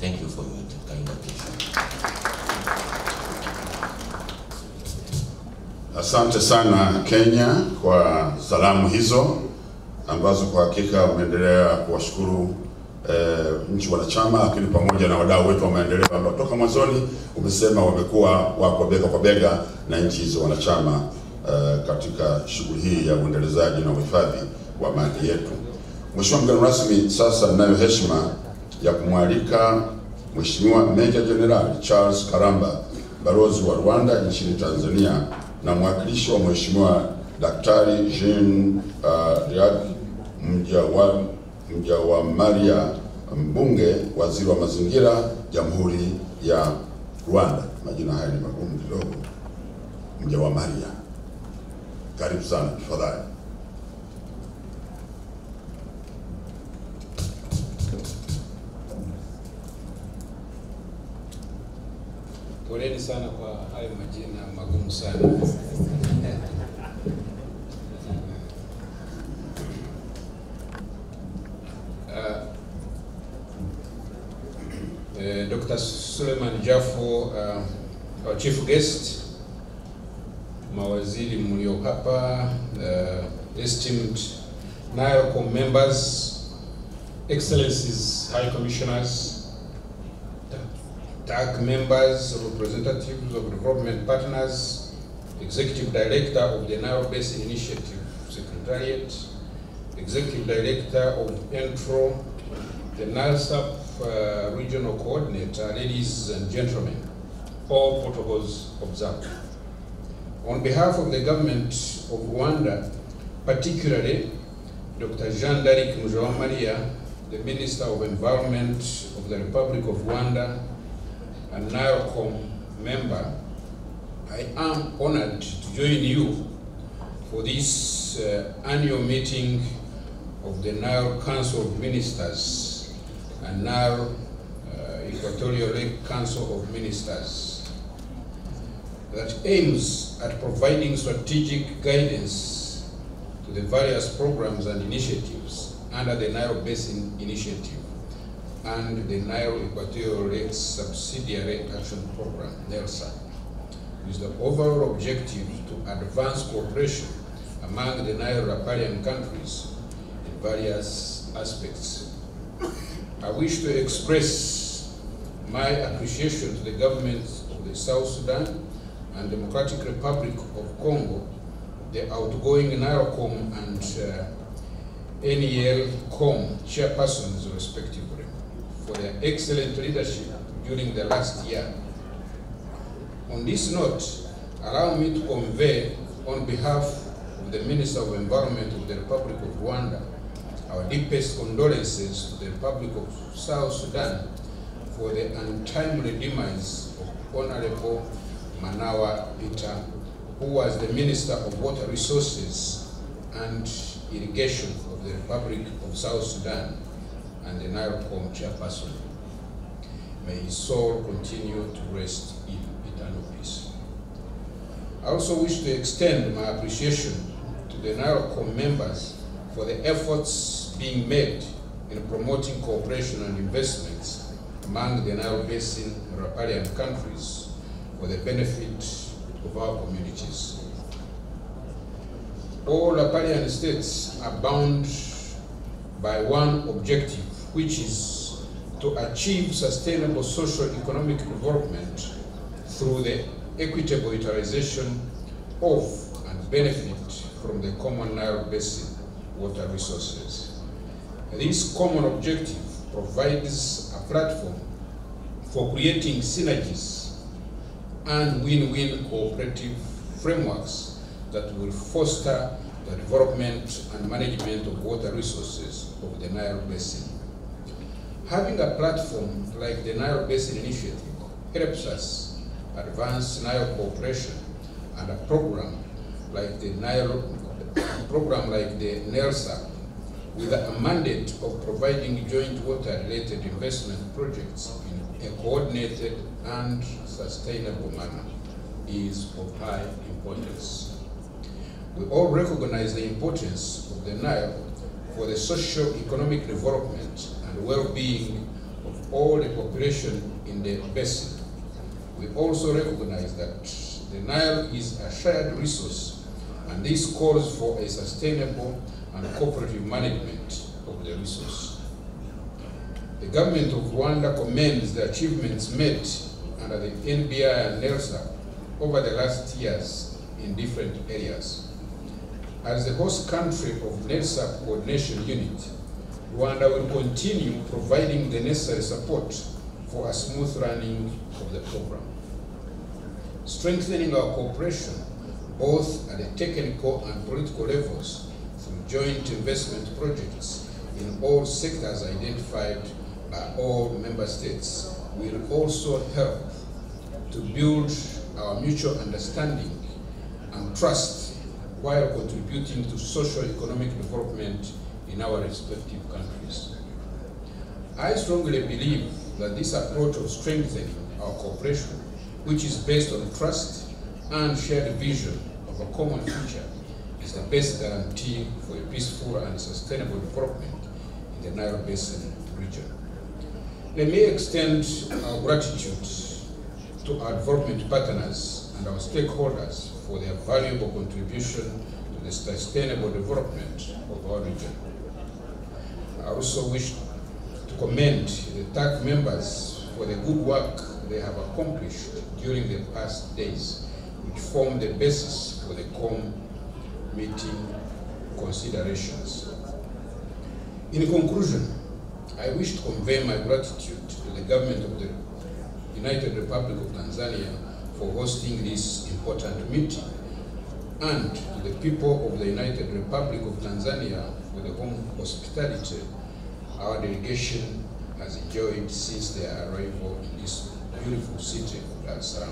Thank you for your kind attention. Asante sana Kenya kwa salamu hizo ambazo kwa hakika umeendelea kuwashukuru nchi wanachama, lakini pamoja na wadau wetu wa maendeleo ambao toka mwanzoni umesema wamekuwa wako bega kwa bega na nchi hizo wanachama katika shughuli hii ya uendelezaji na uhifadhi wa mali yetu. Mheshimiwa mgeni rasmi, sasa ninayo heshima ya kumwalika Mheshimiwa Meja Jenerali Charles Karamba, balozi wa Rwanda nchini Tanzania, na mwakilishi wa Mheshimiwa Daktari Jean Mjawamaria Mbunge, waziri wa mazingira, Jamhuri ya Rwanda. Majina haya ni magumu kidogo. Mjawamaria, karibu sana, tafadhali. Poleni sana kwa hayo majina magumu sana. Dr. Suleiman Jafo, our chief guest, Mawaziri mlio hapa, esteemed NILCOM members, excellencies, high commissioners, TAG members, representatives of development partners, executive director of the Nile Basin Initiative Secretariat, executive director of ENTRO, the NILSAP regional coordinator, ladies and gentlemen, all protocols observed. On behalf of the government of Rwanda, particularly Dr. Jean-D'Arc Mjawamaria, the Minister of Environment of the Republic of Rwanda, and NILCOM member, I am honored to join you for this annual meeting of the Nile Council of Ministers and Nile Equatorial Lake Council of Ministers that aims at providing strategic guidance to the various programs and initiatives under the Nile Basin Initiative and the Nile Equatorial Lake Subsidiary Action Program, NELSA, with the overall objective to advance cooperation among the Nile riparian countries in various aspects. I wish to express my appreciation to the governments of the South Sudan and Democratic Republic of Congo, the outgoing NILCOM and NELCOM chairpersons respectively, for their excellent leadership during the last year. On this note, allow me to convey on behalf of the Minister of Environment of the Republic of Rwanda our deepest condolences to the Republic of South Sudan for the untimely demise of Honorable Manawa Peter, who was the Minister of Water Resources and Irrigation of the Republic of South Sudan and the NILCOM chairperson. May his soul continue to rest in eternal peace. I also wish to extend my appreciation to the NILCOM members for the efforts being made in promoting cooperation and investments among the Nile Basin riparian countries for the benefit of our communities. All riparian states are bound by one objective, which is to achieve sustainable socio-economic development through the equitable utilization of and benefit from the common Nile Basin water resources. This common objective provides a platform for creating synergies and win-win cooperative frameworks that will foster the development and management of water resources of the Nile Basin. Having a platform like the Nile Basin Initiative helps us advance Nile cooperation, and a program like the NELSA, with a mandate of providing joint water-related investment projects in a coordinated and sustainable manner, is of high importance. We all recognize the importance of the Nile for the socio-economic development and well-being of all the population in the basin. We also recognize that the Nile is a shared resource, and this calls for a sustainable and cooperative management of the resource. The government of Rwanda commends the achievements made under the NBI and NELSA over the last years in different areas. As the host country of NELSA Coordination Unit, Rwanda will continue providing the necessary support for a smooth running of the program. Strengthening our cooperation, both at the technical and political levels, through joint investment projects in all sectors identified by all member states, will also help to build our mutual understanding and trust while contributing to socio-economic development in our respective countries. I strongly believe that this approach of strengthening our cooperation, which is based on trust and shared vision of a common future, is the best guarantee for a peaceful and sustainable development in the Nile Basin region. Let me extend our gratitude to our development partners and our stakeholders for their valuable contribution to the sustainable development of our region. I also wish to commend the TAC members for the good work they have accomplished during the past days, which form the basis for the COM meeting considerations. In conclusion, I wish to convey my gratitude to the government of the United Republic of Tanzania for hosting this important meeting, and to the people of the United Republic of Tanzania for the home hospitality our delegation has enjoyed since their arrival in this beautiful city of Salaam,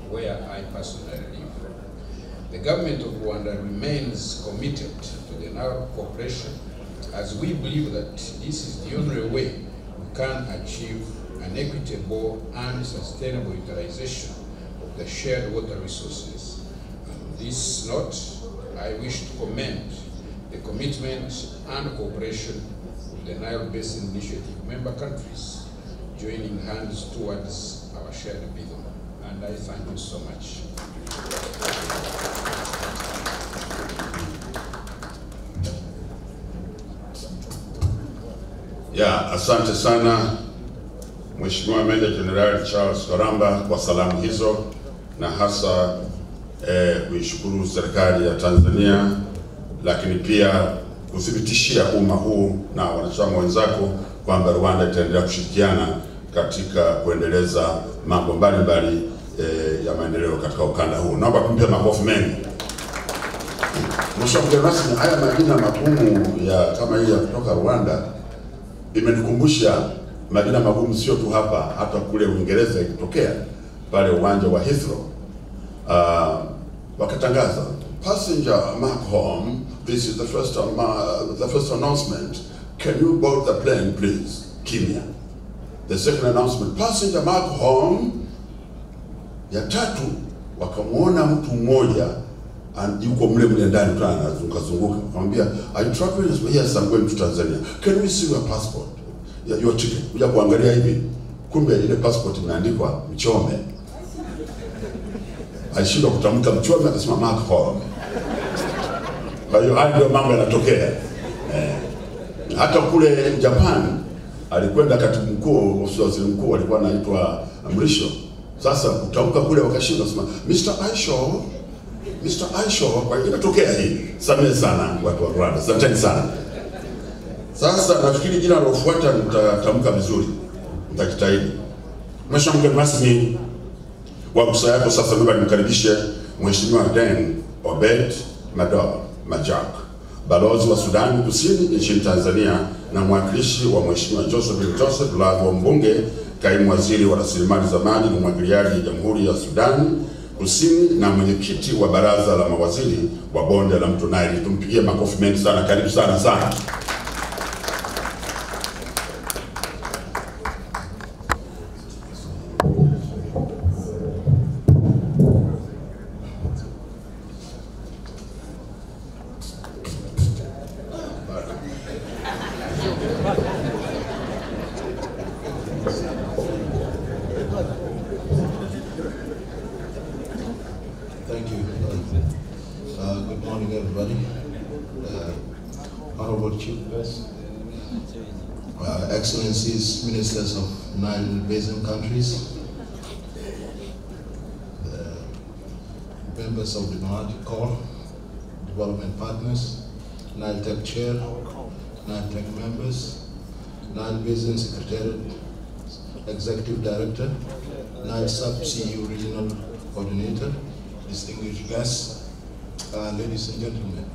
where I personally live. The government of Rwanda remains committed to the Nile cooperation, as we believe that this is the only way we can achieve an equitable and sustainable utilization of the shared water resources. And on this note, I wish to commend the commitment and cooperation of the Nile Basin Initiative member countries, joining hands towards our shared vision. And I thank you so much. Ya, asante sana Mheshimiwa Meja Jenerali Charles Karamba kwa salamu hizo, na hasa kuishukuru serikali ya Tanzania, lakini pia kuthibitishia umma huu na wanachama wenzako kwamba Rwanda itaendelea kushirikiana katika kuendeleza mambo mbalimbali ya maendeleo katika ukanda huu. Naomba tumpe makofi mengi. Mheshimiwa rasmi, haya majina magumu ya kama hii ya kutoka Rwanda imenikumbusha majina magumu sio tu hapa, hata kule Uingereza ikitokea pale uwanja wa Heathrow. Wakatangaza, passenger Mark home, this is the first announcement. Can you board the plane please? Kimya. The second announcement, passenger Mark home. Ya tatu wakamuona mtu mmoja yuko mle ndani tena anazunguka. Akamwambia, are you traveling? Yes, I'm going to Tanzania. Can we see your passport? Your ticket. Kuja kuangalia hivi. Kumbe ile passport imeandikwa Mchome. Alishindwa kutamka Mchome, akasema Mark home. Kwa hiyo haya ndio mambo yanatokea. Hata kule Japan alikwenda katibu mkuu, ofisi ya waziri mkuu alikuwa anaitwa Mrisho. Sasa kutamka kule wakashinda, kusema Mr. Aisho, kwa hiyo inatokea hii. Samehe sana watu wa Rwanda. Asanteni sana. Sasa nafikiri jina linalofuata nitatamka vizuri. Nitajitahidi. Mheshimiwa mgeni rasmi wa ruhusa yako, sasa naomba nimkaribishe Mheshimiwa Den Obed Majak, balozi wa Sudan Kusini nchini Tanzania na mwakilishi wa Mheshimiwa Joseph Lago, mbunge, kaimu waziri wa rasilimali za maji na umwagiliaji Jamhuri ya Sudan Kusini na mwenyekiti wa baraza la mawaziri wa Bonde la Mto Nile. Tumpigie makofi mengi sana. Karibu sana sana. Excellencies, Ministers of Nile Basin countries, the members of the Maji Corps, development partners, Nile Tech Chair, Nile Tech members, Nile Basin Secretariat, Executive Director, Nile Sub-CU Regional Coordinator, distinguished guests, ladies and gentlemen.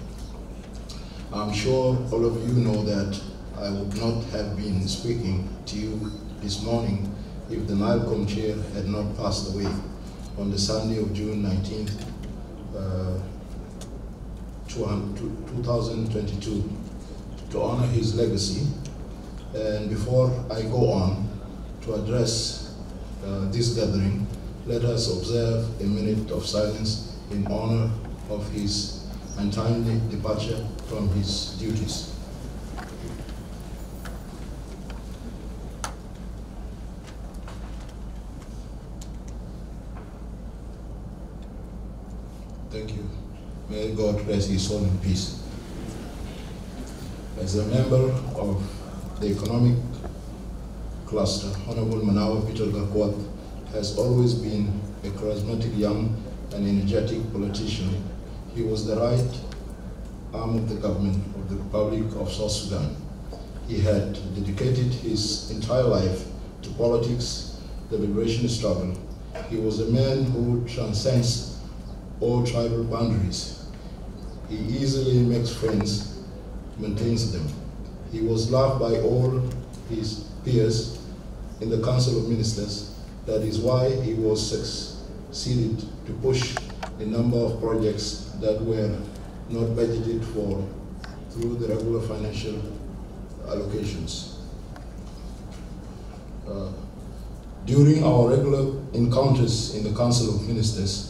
I'm sure all of you know that I would not have been speaking to you this morning if the NILECOM chair had not passed away on the Sunday of June 19th, 2022, to honor his legacy. And before I go on to address this gathering, let us observe a minute of silence in honor of his untimely departure from his duties. Thank you. May God rest his soul in peace. As a member of the economic cluster, Honorable Manawa Peter Gakwat has always been a charismatic young and energetic politician. He was the right arm of the government of the Republic of South Sudan. He had dedicated his entire life to politics, the liberation struggle. He was a man who transcends all tribal boundaries. He easily makes friends, maintains them. He was loved by all his peers in the Council of Ministers. That is why he was succeeded to push a number of projects that were not budgeted for through the regular financial allocations. During our regular encounters in the Council of Ministers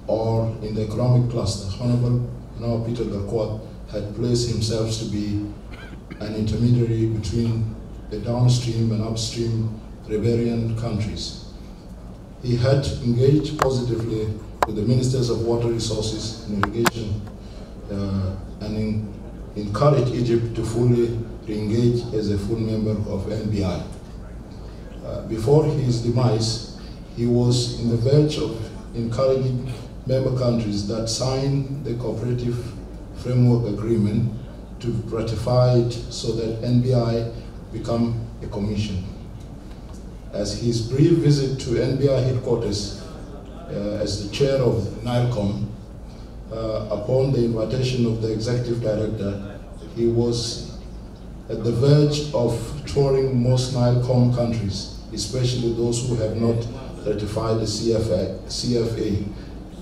or in the economic cluster, Honorable Manawa Peter Gakwat had placed himself to be an intermediary between the downstream and upstream riparian countries. He had engaged positively with the Ministers of Water Resources and Irrigation and encouraged Egypt to fully re-engage as a full member of NBI. Before his demise, he was in the verge of encouraging member countries that signed the Cooperative Framework Agreement to ratify it so that NBI become a commission. As his brief visit to NBI headquarters as the chair of NILECOM, upon the invitation of the executive director, he was at the verge of touring most NILECOM countries, especially those who have not ratified the CFA,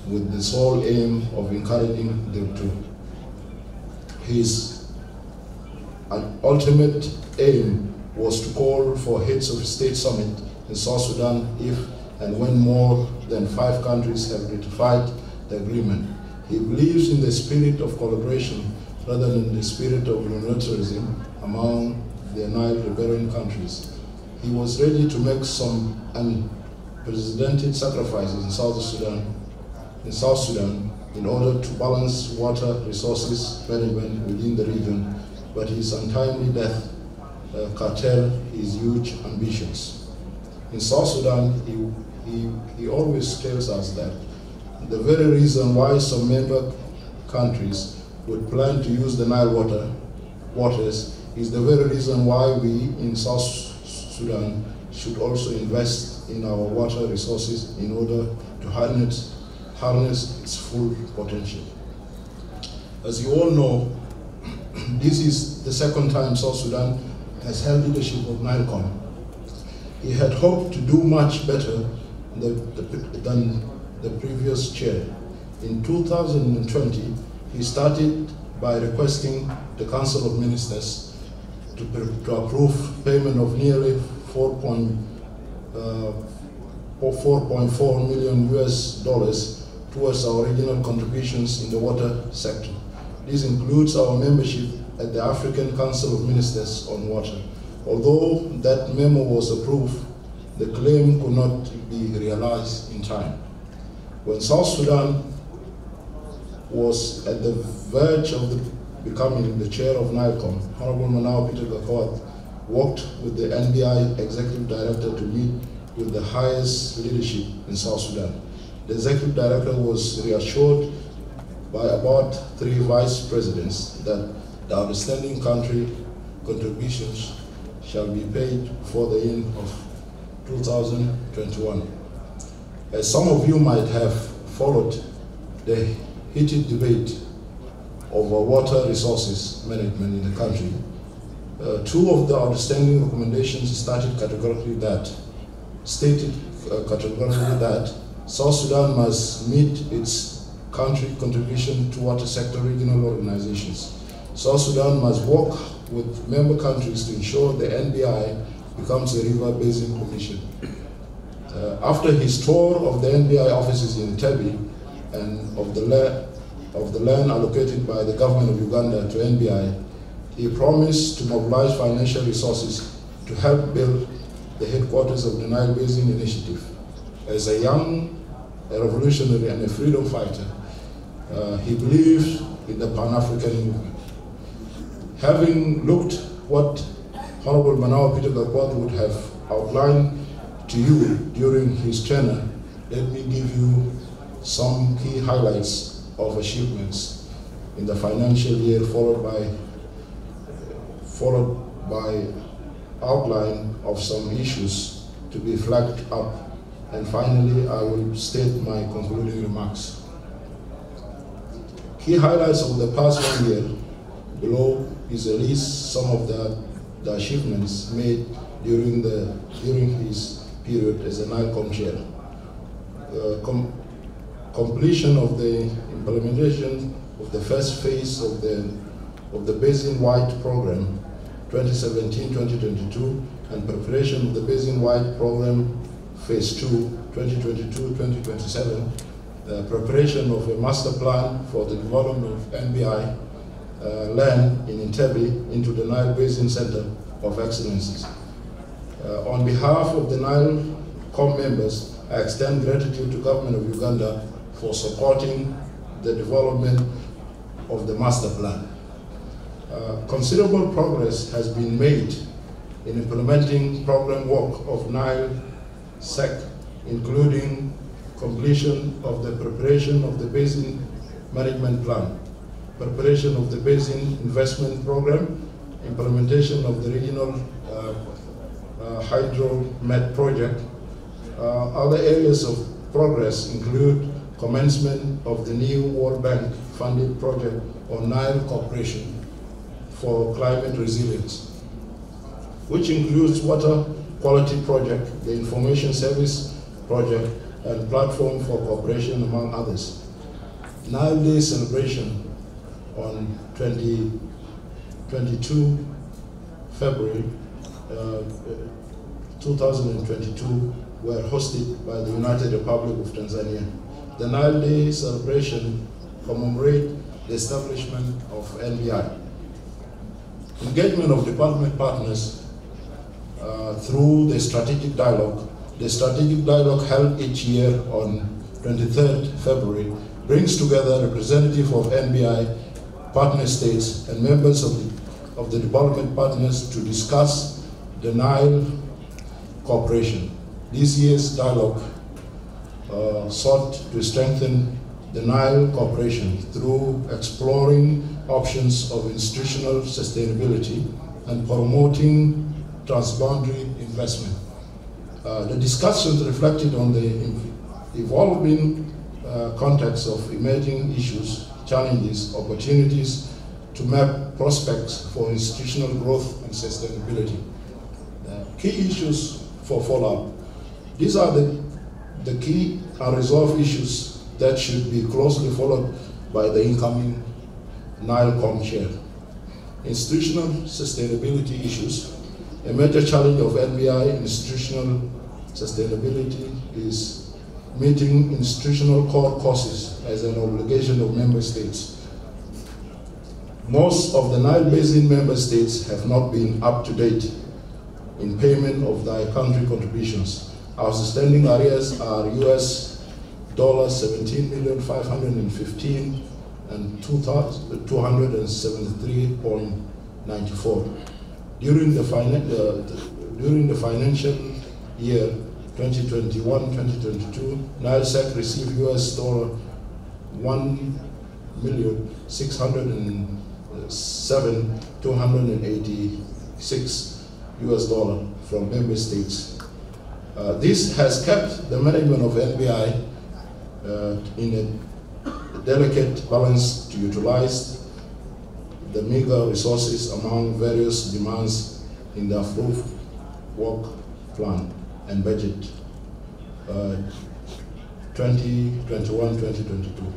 with the sole aim of encouraging them to. His ultimate aim was to call for heads of state summit in South Sudan if and when more than 5 countries have ratified the agreement. He believes in the spirit of collaboration rather than the spirit of unilateralism among the Nile riparian countries. He was ready to make some unprecedented sacrifices in South Sudan in order to balance water resources management within the region, but his untimely death curtailed his huge ambitions. In South Sudan, he always tells us that the very reason why some member countries would plan to use the Nile waters is the very reason why we in South Sudan should also invest in our water resources in order to harness its full potential. As you all know, this is the second time South Sudan has held leadership of NILECOM. He had hoped to do much better than the previous chair. In 2020, he started by requesting the Council of Ministers to approve payment of nearly $4.4 million towards our regional contributions in the water sector. This includes our membership at the African Council of Ministers on Water. Although that memo was approved, the claim could not be realized in time. When South Sudan was at the verge of becoming the chair of NILECOM, Honorable Manawa Peter Gakwat worked with the NBI Executive Director to meet with the highest leadership in South Sudan. The Executive Director was reassured by about 3 Vice Presidents that the outstanding country contributions shall be paid before the end of 2021. As some of you might have followed the heated debate over water resources management in the country, 2 of the outstanding recommendations stated categorically that South Sudan must meet its country contribution to water sector regional organizations. South Sudan must work with member countries to ensure the NBI becomes a river basin commission. After his tour of the NBI offices in Entebbe and of the land allocated by the government of Uganda to NBI, he promised to mobilize financial resources to help build the headquarters of the Nile Basin Initiative. As a young revolutionary and a freedom fighter, he believed in the Pan-African movement. Having looked what Honorable Manawa Peter Garquat would have outlined to you during his tenure, let me give you some key highlights of achievements in the financial year, followed by outline of some issues to be flagged up, and finally I will state my concluding remarks. Key highlights of the past 1 year. Below is a list some of the achievements made during his period as a NILECOM chair. Completion of the implementation of the first phase of the Basin-wide program 2017-2022 and preparation of the Basin-wide program phase 2 2022-2027, preparation of a master plan for the development of NBI land in Entebbe into the Nile Basin Center of Excellences. On behalf of the NILECOM members, I extend gratitude to the government of Uganda for supporting the development of the master plan. Considerable progress has been made in implementing program work of NILE-SEC, including completion of the preparation of the Basin Management Plan, preparation of the Basin Investment Program, implementation of the Regional Hydro-Met Project. Other areas of progress include commencement of the new World Bank funded project on Nile Cooperation for Climate Resilience, which includes water quality project, the information service project, and platform for cooperation, among others. Nile Day celebration on 22 February 2022 were hosted by the United Republic of Tanzania. The Nile Day celebration commemorate the establishment of NBI. Engagement of department partners through the strategic dialogue. The strategic dialogue held each year on 23rd February brings together representatives of NBI partner states and members of the development partners to discuss the Nile cooperation. This year's dialogue sought to strengthen the Nile cooperation through exploring options of institutional sustainability and promoting transboundary investment. The discussions reflected on the evolving context of emerging issues, challenges, opportunities to map prospects for institutional growth and sustainability. Key issues for follow-up. These are the key unresolved issues that should be closely followed by the incoming NILECOM chair. Institutional sustainability issues. A major challenge of NBI institutional sustainability is meeting institutional core costs as an obligation of member states. Most of the Nile Basin member states have not been up to date in payment of their country contributions. Outstanding arrears are US $17,515,000 and 273.94. During the financial year 2021-2022, NileSec received $1,607,286 from member states. This has kept the management of NBI in a delicate balance to utilize the meager resources among various demands in the approved work plan and budget 2021-2022.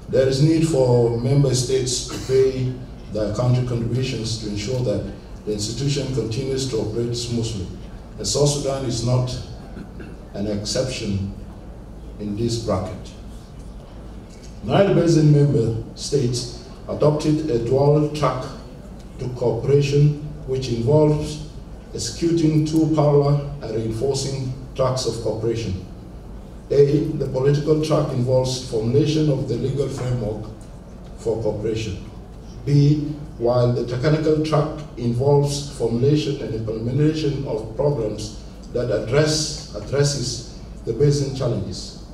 There is need for member states to pay their country contributions to ensure that the institution continues to operate smoothly. And South Sudan is not an exception in this bracket. Nile Basin member states adopted a dual track to cooperation which involves executing two parallel and reinforcing tracks of cooperation. A, the political track involves formulation of the legal framework for cooperation. B, while the technical track involves formulation and implementation of programs that addresses the basin challenges.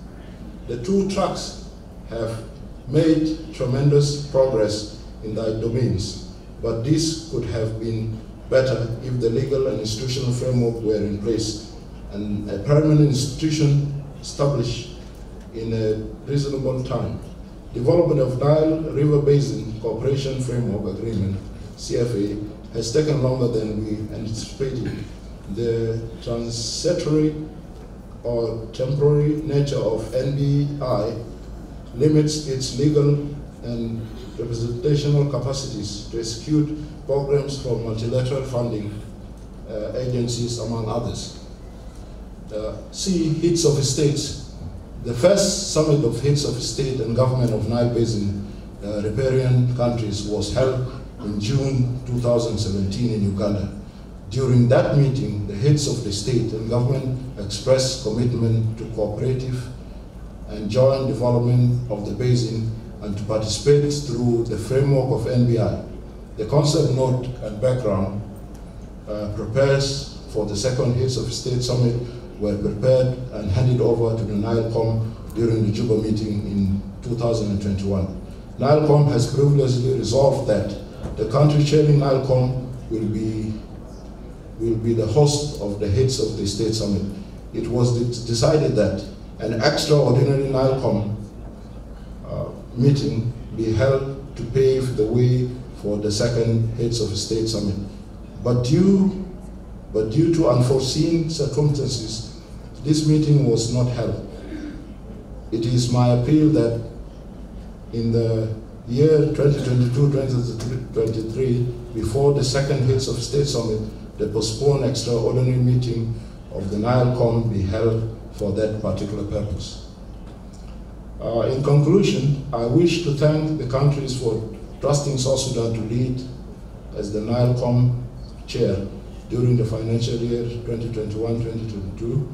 The two tracks have made tremendous progress in their domains, but this could have been better if the legal and institutional framework were in place and a permanent institution established in a reasonable time. Development of Nile River Basin Cooperation Framework Agreement, CFA, has taken longer than we anticipated. The transitory or temporary nature of NBI limits its legal and representational capacities to execute programs for multilateral funding agencies, among others. C, Heads of States. The first summit of Heads of State and Government of Nile Basin riparian countries was held in June 2017 in Uganda. During that meeting, the heads of the state and government expressed commitment to cooperative and joint development of the basin and to participate through the framework of NBI. The concept note and background prepares for the second Heads of State Summit were prepared and handed over to the NILECOM during the Juba meeting in 2021. NILECOM has previously resolved that the country chairing NILECOM will be the host of the Heads of the State Summit. It was decided that an extraordinary NILECOM meeting be held to pave the way for the second Heads of State Summit. But due to unforeseen circumstances, this meeting was not held. It is my appeal that in the year 2022-2023, before the second Heads of State Summit, the postponed extraordinary meeting of the NILECOM be held for that particular purpose. In conclusion, I wish to thank the countries for trusting South Sudan to lead as the NILECOM chair during the financial year 2021-2022.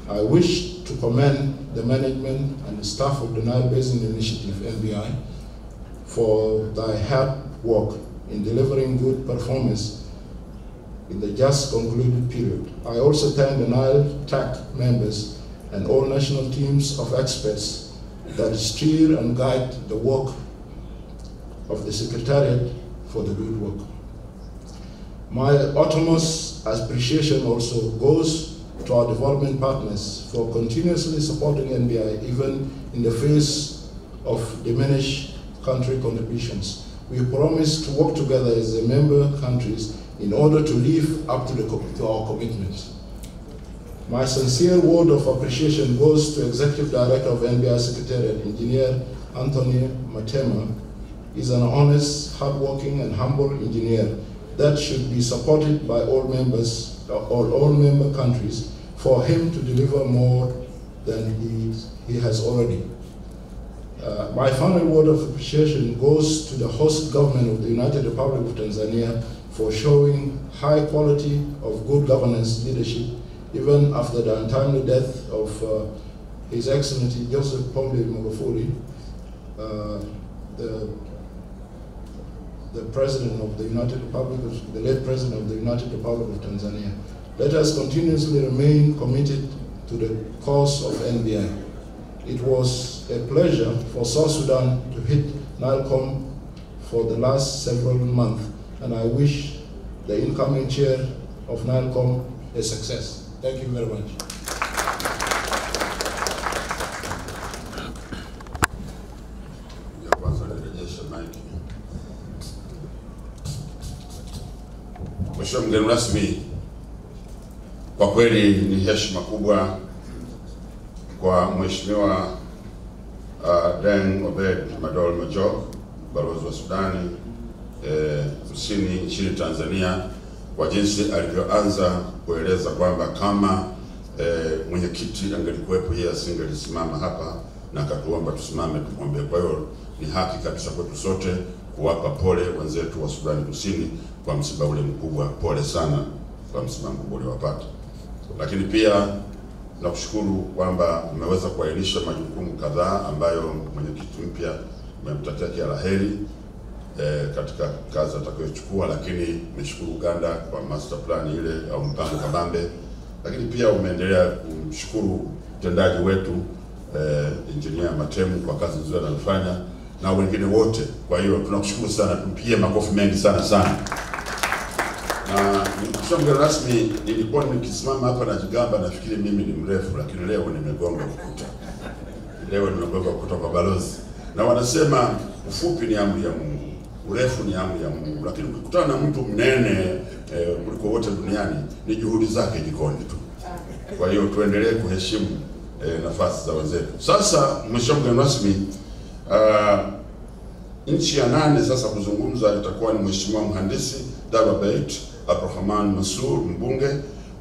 I wish to commend the management and the staff of the Nile Basin Initiative, NBI, for their hard work in delivering good performance in the just concluded period. I also thank the Nile TAC members and all national teams of experts that steer and guide the work of the Secretariat for the good work. My utmost appreciation also goes to our development partners for continuously supporting NBI even in the face of diminished country contributions. We promise to work together as the member countries in order to live up to our commitments. My sincere word of appreciation goes to Executive Director of NBI Secretariat, Engineer Anthony Matema. He's an honest, hardworking, and humble engineer that should be supported by all members, all member countries, for him to deliver more than he has already. My final word of appreciation goes to the host government of the United Republic of Tanzania for showing high quality of good governance leadership even after the untimely death of His Excellency Joseph Pombe Magufuli, the President of the United Republic, the late President of the United Republic of Tanzania. Let us continuously remain committed to the cause of NBI. It was a pleasure for South Sudan to hit NILECOM for the last several months, and I wish the incoming chair of NILECOM a success. Thank you very much. Mheshimiwa mgeni rasmi, kwa kweli ni heshima kubwa kwa Mheshimiwa Deng Obed Madol Majok, balozi wa Sudani Kusini nchini Tanzania, kwa jinsi alivyoanza kueleza kwamba kama mwenyekiti angelikuwepo yeye asingelisimama hapa na akatuomba tusimame tumwombe. Kwa hiyo ni haki kabisa kwetu sote kuwapa pole wenzetu wa Sudani Kusini kwa msiba ule mkubwa. Pole sana kwa msiba mkubwa uliowapata. Lakini pia nakushukuru kwamba umeweza kuainisha majukumu kadhaa ambayo mwenyekiti mpya umemtakia kila laheri katika kazi atakayochukua, lakini nishukuru Uganda kwa master plan ile au mpango kabambe, lakini pia umeendelea kumshukuru mtendaji wetu engineer Matemu kwa kazi nzuri anayofanya na wengine wote. Kwa hiyo tunakushukuru sana, tumpie makofi mengi sana sana. Na mheshimiwa mgeni rasmi, nilikuwa nikisimama hapa na jigamba nafikiri mimi ni mrefu, lakini leo nimegonga ukuta. Leo nimegonga ukuta kwa balozi. Na wanasema ufupi ni amri ya Mungu, urefu ni amri ya Mungu, lakini ukikutana na mtu mnene kuliko wote duniani ni juhudi zake jikoni tu. Kwa hiyo tuendelee kuheshimu nafasi za wenzetu. Sasa mheshimiwa mgeni rasmi, nchi ya 8 sasa kuzungumza itakuwa ni Mheshimiwa Mhandisi Dalabait Abdurrahman Masur, mbunge,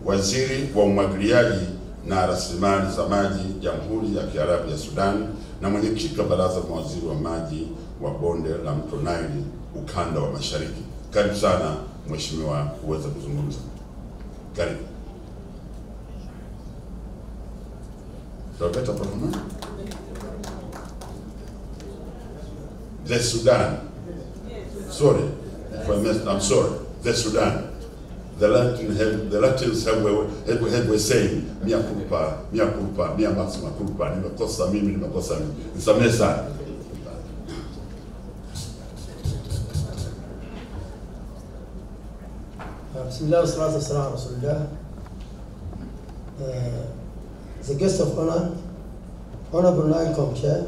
waziri wa umwagiliaji na rasilimali za maji Jamhuri ya Kiarabu ya Sudan, na mwenyekiti wa baraza la mawaziri wa maji wa Bonde la Mto Nile ukanda wa Mashariki. Karibu sana mheshimiwa uweze kuzungumza. Karibu. Dalabait Abdurrahman. The Sudan. Sorry, if I missed, I'm sorry. The Sudan. The Latins have a saying, mia culpa, mia maxima culpa. Nimekosa mimi. Nisamehe sana. Bismillah wa salatu wa salam ala Rasulillah. The guest of honor, Honorable NILECOM Chair,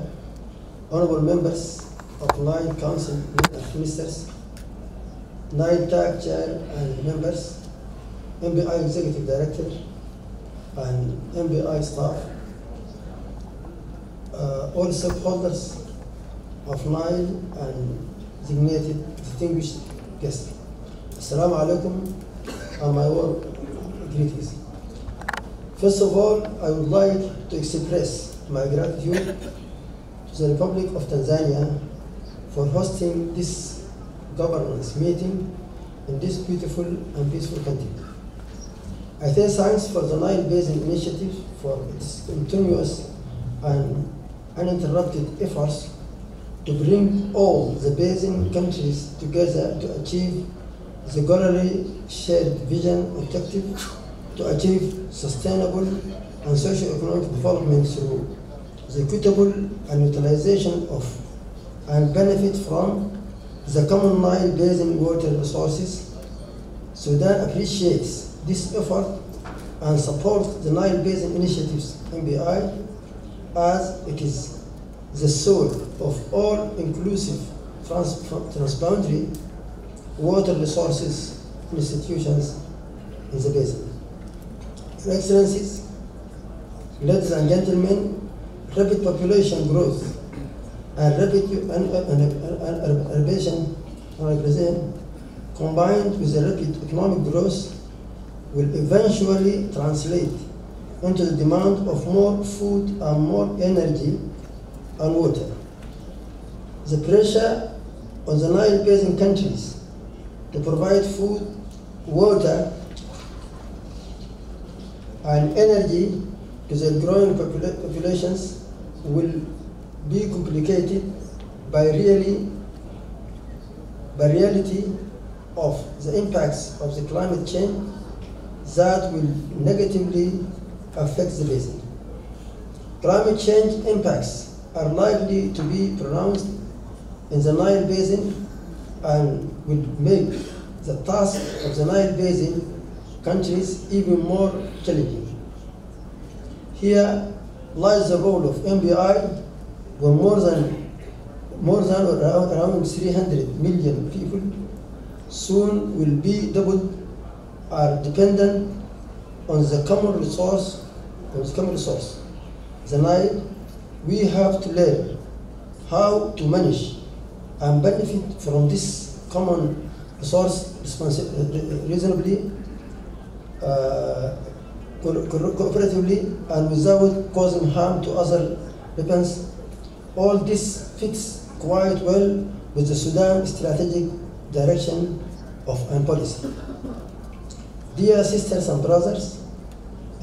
Honorable members of Nile Council of Ministers, Nile TAG Chair and members, MBI Executive Director and MBI staff, all stakeholders of Nile and designated distinguished guests. Assalamu alaikum and my warm greetings. First of all, I would like to express my gratitude to the Republic of Tanzania for hosting this governance meeting in this beautiful and peaceful country. I thank thanks for the Nile Basin Initiative for its continuous and uninterrupted efforts to bring all the basin countries together to achieve the globally shared vision objective to achieve sustainable and socio-economic development through the equitable and utilization of and benefit from the common Nile Basin water resources. Sudan appreciates this effort and supports the Nile Basin Initiative's MBI as it is the soul of all inclusive transboundary water resources institutions in the basin. Your Excellencies, ladies and gentlemen, rapid population growth and rapid urbanization combined with the rapid economic growth will eventually translate into the demand of more food and more energy and water. The pressure on the Nile Basin countries to provide food, water, and energy to their growing populations will be complicated by really the reality of the impacts of the climate change that will negatively affect the basin. Climate change impacts are likely to be pronounced in the Nile Basin and will make the task of the Nile Basin countries even more challenging. Here lies the role of MBI, when more than around 300 million people soon will be doubled are dependent on the common resource. The Nile. We have to learn how to manage and benefit from this common resource reasonably, cooperatively, and without causing harm to other regions. All this fits quite well with the Sudan strategic direction and policy. Dear sisters and brothers,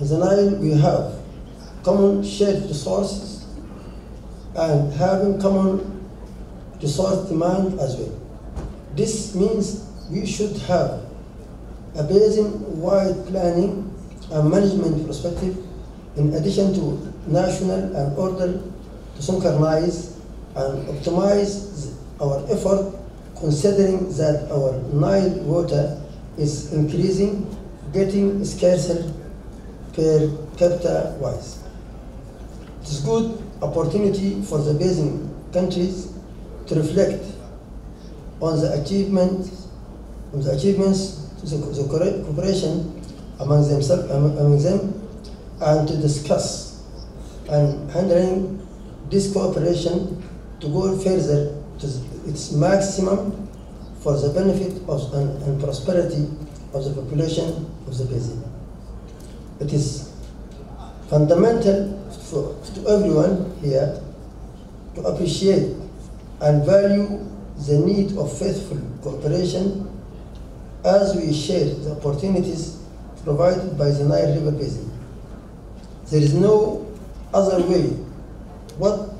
in the Nile we have common shared resources and having common resource demand as well. This means we should have a basin-wide planning and management perspective in addition to national, in order to synchronize and optimize our effort, considering that our Nile water is increasing, getting scarcer per capita wise. It is a good opportunity for the basin countries to reflect on the achievements, the cooperation among them, and to discuss and handling this cooperation to go further to its maximum for the benefit of and prosperity of the population of the basin. It is fundamental to everyone here to appreciate and value the need of faithful cooperation as we share the opportunities provided by the Nile River Basin. There is no other way. What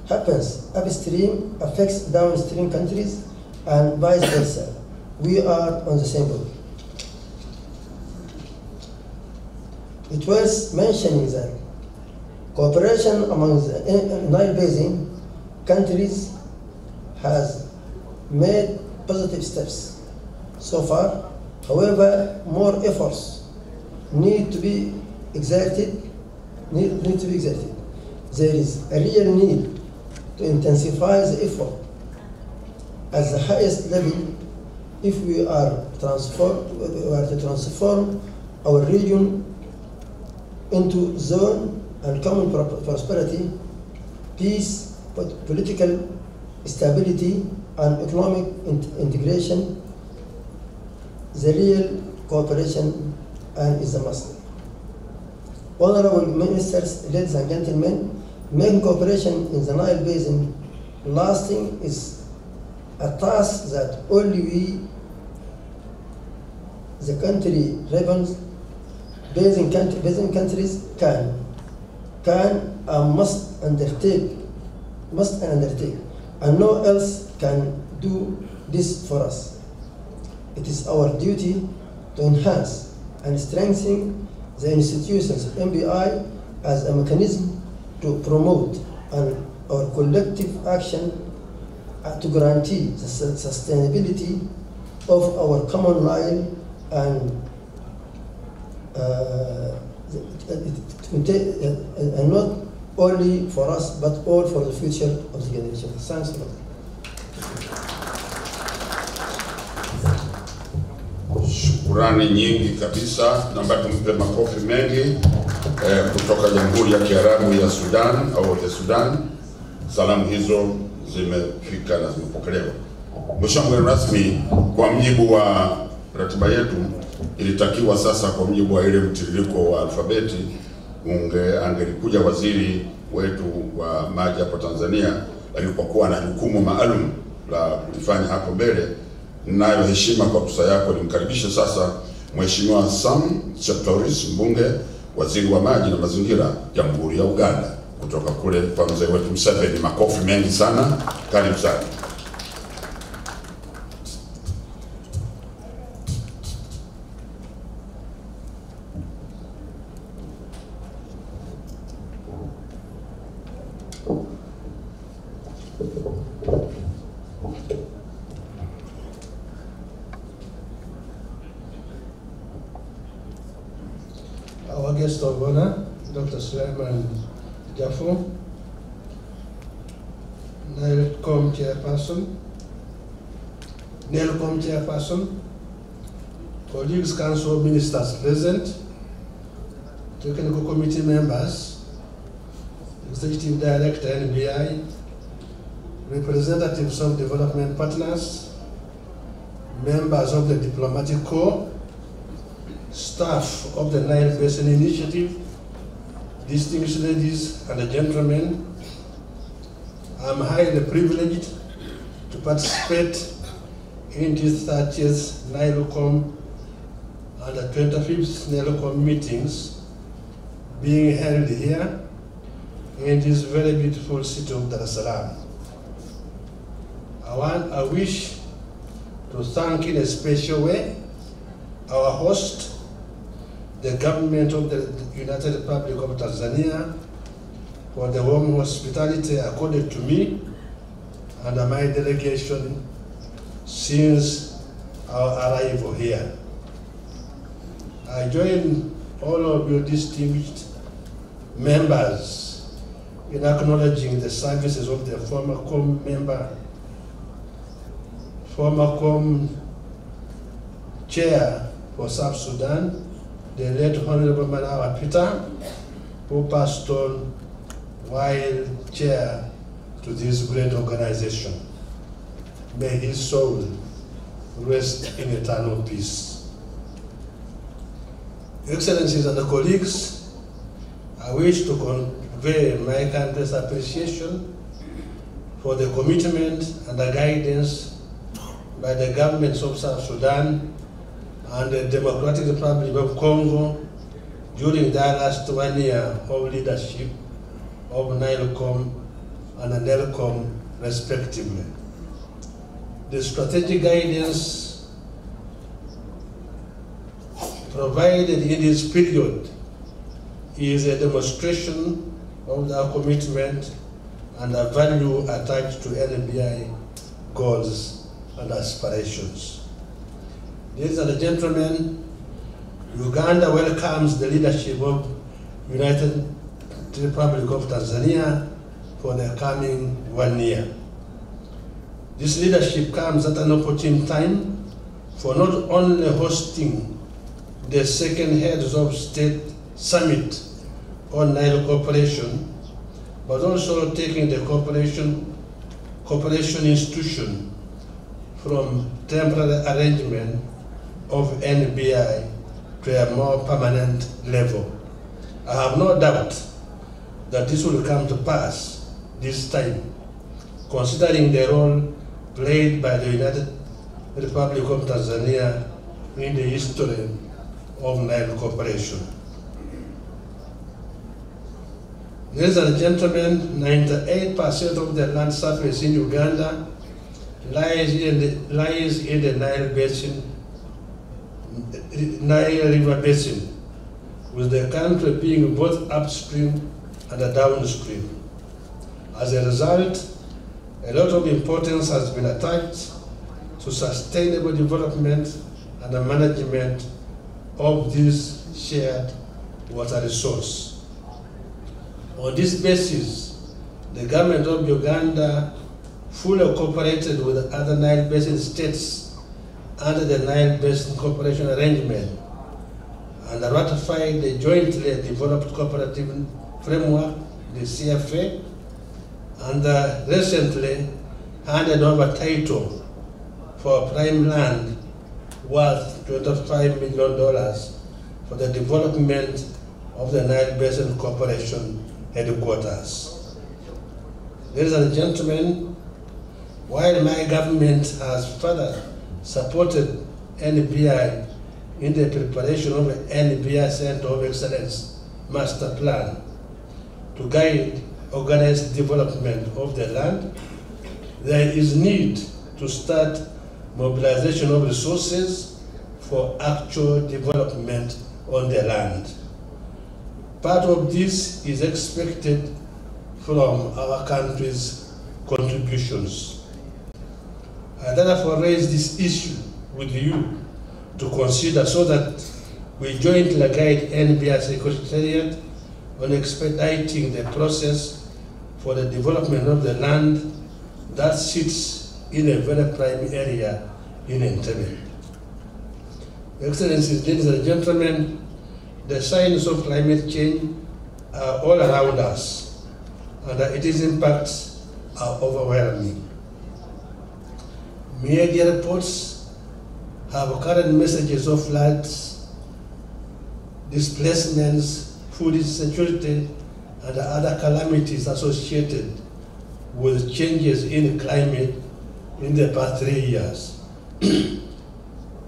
happens upstream affects downstream countries and vice versa. We are on the same boat. It was mentioning that cooperation among the Nile Basin countries has made positive steps so far. However, more efforts need to be exerted. There is a real need to intensify the effort at the highest level if we are to transform our region into zone and common prosperity, peace, political stability, and economic integration. The real cooperation is a must. Honorable ministers, ladies and gentlemen, making cooperation in the Nile Basin lasting is a task that only we, the country rebels, basin countries can and must undertake, and no one else can do this for us. It is our duty to enhance and strengthen the institutions of MBI as a mechanism to promote our collective action to guarantee the sustainability of our common Nile and not only for us but all for the future of the generation. Thanks a lot. Shukurani nyingi kabisa, naomba tumpe makofi mengi kutoka Jamhuri ya Kiarabu ya Sudan au the Sudan. Salamu hizo zimefika na zimepokelewa. Mheshimiwa mgeni rasmi, kwa mjibu wa ratiba yetu ilitakiwa sasa kwa mjibu wa ile mtiririko wa alfabeti angelikuja waziri wetu wa maji hapa Tanzania, lakini kwa kuwa na jukumu maalum la kulifanya hapo mbele, nayo heshima kwa ruhusa yako nimkaribishe sasa Mheshimiwa Sam Cheptoris, mbunge, waziri wa maji na mazingira, Jamhuri ya Uganda, kutoka kule kwa mzee wetu Museveni. Makofi mengi sana, karibu sana. Guest of Honor, Dr. Salaam Jafo, NILCOM Chairperson, colleagues, council ministers present, technical committee members, executive director NBI, representatives of development partners, members of the diplomatic corps, staff of the Nile Basin Initiative, distinguished ladies and gentlemen, I'm highly privileged to participate in this 30th NILCOM and the 25th NILCOM meetings being held here in this very beautiful city of Dar es Salaam. I wish to thank in a special way our host, the government of the United Republic of Tanzania, for the warm hospitality accorded to me and my delegation since our arrival here. I join all of you distinguished members in acknowledging the services of the former chair for South Sudan, the late Honorable Manawa Peter, who passed on while chair to this great organization. May his soul rest in eternal peace. Excellencies and colleagues, I wish to convey my country's appreciation for the commitment and the guidance by the governments of South Sudan and the Democratic Republic of Congo during their last 1 year of leadership of NILCOM and NELCOM respectively. The strategic guidance provided in this period is a demonstration of our commitment and the value attached to NBI goals and aspirations. Ladies and gentlemen, Uganda welcomes the leadership of United Republic of Tanzania for the coming 1 year. This leadership comes at an opportune time for not only hosting the second Heads of State Summit on Nile Cooperation, but also taking the cooperation institution from temporary arrangement of NBI to a more permanent level. I have no doubt that this will come to pass this time, considering the role played by the United Republic of Tanzania in the history of Nile cooperation. Ladies and gentlemen, 98% of the land surface in Uganda lies in the Nile Basin, Nile River Basin, with the country being both upstream and downstream. As a result, a lot of importance has been attached to sustainable development and the management of this shared water resource. On this basis, the government of Uganda fully cooperated with other Nile Basin states under the Nile Basin Cooperation Arrangement and ratified the jointly developed cooperative framework, the CFA, and recently handed over title for prime land worth $25 million for the development of the Nile Basin Corporation headquarters. Ladies and gentlemen, while my government has further supported NBI in the preparation of the NBI Center of Excellence Master Plan to guide organized development of the land, there is need to start mobilization of resources for actual development on the land. Part of this is expected from our country's contributions. I therefore raise this issue with you to consider so that we jointly guide NBI Secretariat on expediting the process for the development of the land that sits in a very prime area in Entebbe. Excellencies, ladies and gentlemen, the signs of climate change are all around us, and its impacts are overwhelming. Media reports have current messages of floods, displacements, food insecurity, and other calamities associated with changes in climate in the past 3 years.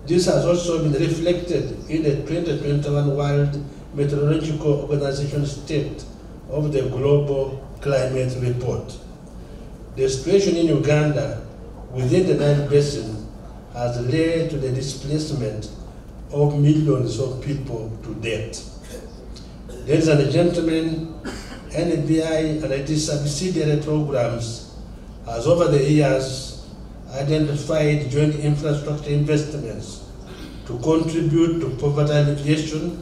This has also been reflected in the 2021 World Meteorological Organization State of the Global Climate Report. The situation in Uganda within the Nile Basin has led to the displacement of millions of people to death. Ladies and gentlemen, NBI and its subsidiary programs has over the years identified joint infrastructure investments to contribute to poverty alleviation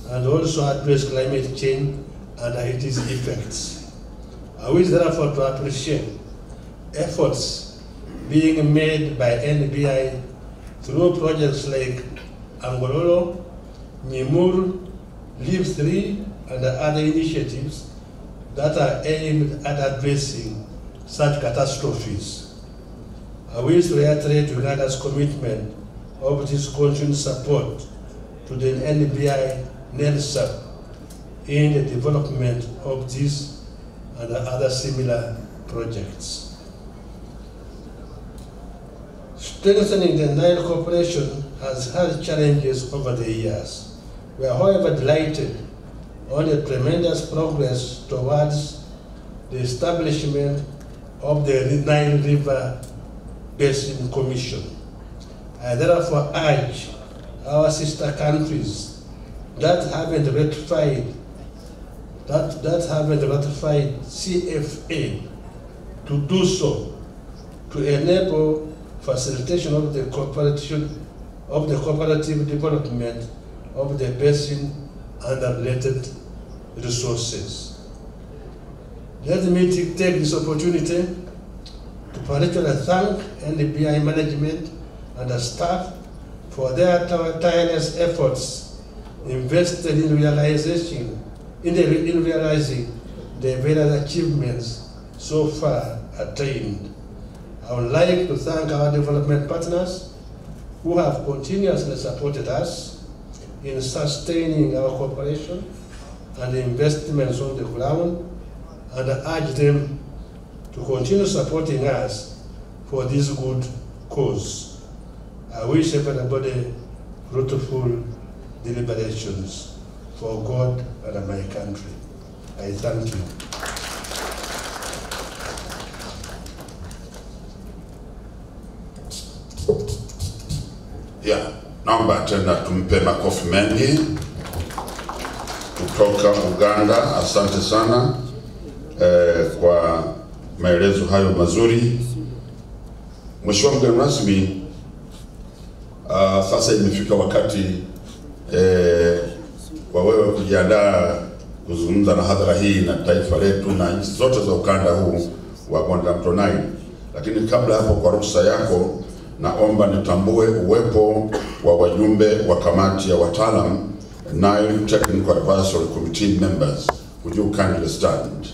and also address climate change and its effects. I wish therefore to appreciate efforts being made by NBI through projects like Angololo, Mimur, Live 3, and other initiatives that are aimed at addressing such catastrophes. I wish to reiterate Uganda's commitment of this continued support to the NBI NELSAP in the development of this and other similar projects. Strengthening the Nile cooperation has had challenges over the years. We are, however, delighted on the tremendous progress towards the establishment of the Nile River Basin Commission. I therefore urge our sister countries that haven't ratified CFA to do so, to enable facilitation of the cooperative development of the basin and the related resources. Let me take this opportunity to particularly thank NBI management and the staff for their tireless efforts invested in realizing the various achievements so far attained. I would like to thank our development partners who have continuously supported us in sustaining our cooperation and investments on the ground, and urge them to continue supporting us for this good cause. I wish everybody fruitful deliberations for God and my country. I thank you. Yeah, naomba tena tumpe makofi mengi kutoka Uganda. Asante sana kwa maelezo hayo mazuri. Mheshimiwa mgeni rasmi, sasa imefika wakati kwa wewe kujiandaa kuzungumza na hadhara hii na taifa letu na nchi zote za ukanda huu wa Bonde la Mto Nile. Lakini kabla hapo, kwa ruhusa yako, naomba nitambue uwepo wa wajumbe wa kamati ya wataalam, Nile Technical Advisory Committee members. Would you kindly stand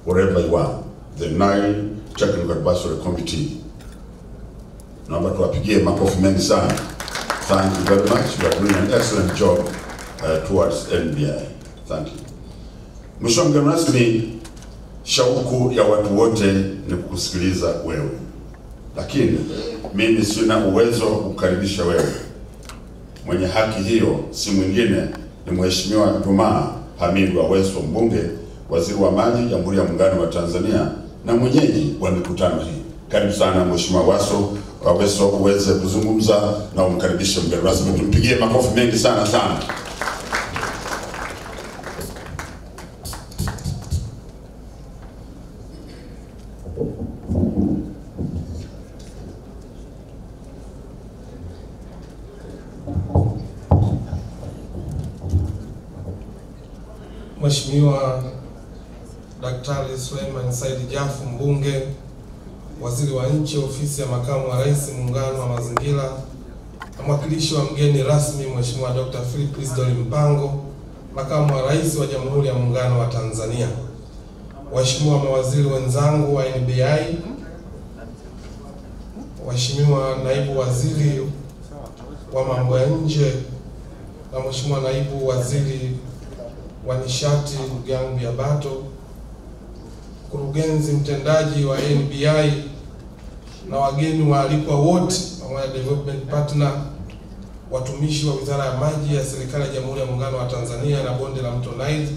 wherever you are? The Nile Technical Advisory Committee. Naomba tuwapigie makofi mengi sana. Thank you very much. You are doing an excellent job towards NBI. Thank you. Mheshimiwa mgeni rasmi, shauku ya watu wote ni kukusikiliza wewe. Lakini mimi sina uwezo kukaribisha wewe. Mwenye haki hiyo si mwingine ni Mheshimiwa Jumaa Hamidu Aweso, mbunge, waziri wa maji, Jamhuri ya Muungano wa Tanzania na mwenyeji wa mikutano hii. Karibu sana Mheshimiwa Aweso uweze kuzungumza na umkaribishe mgeni rasmi. Tumpigie makofi mengi sana sana. Mheshimiwa Daktari Suleiman Said Jafo, mbunge, waziri wa nchi ofisi ya makamu wa rais muungano wa mazingira, na mwakilishi wa mgeni rasmi Mheshimiwa Dr. Philip Isdor Mpango, makamu wa rais wa Jamhuri ya Muungano wa Tanzania, waheshimiwa mawaziri wenzangu wa NBI, waheshimiwa naibu waziri wa mambo ya nje na mheshimiwa naibu waziri wa nishati ndugu yangu ya Bato, mkurugenzi mtendaji wa NBI na wageni waalikwa wote pamoja na development partner, watumishi wa Wizara ya Maji ya Serikali ya Jamhuri ya Muungano wa Tanzania na Bonde la Mto Nile,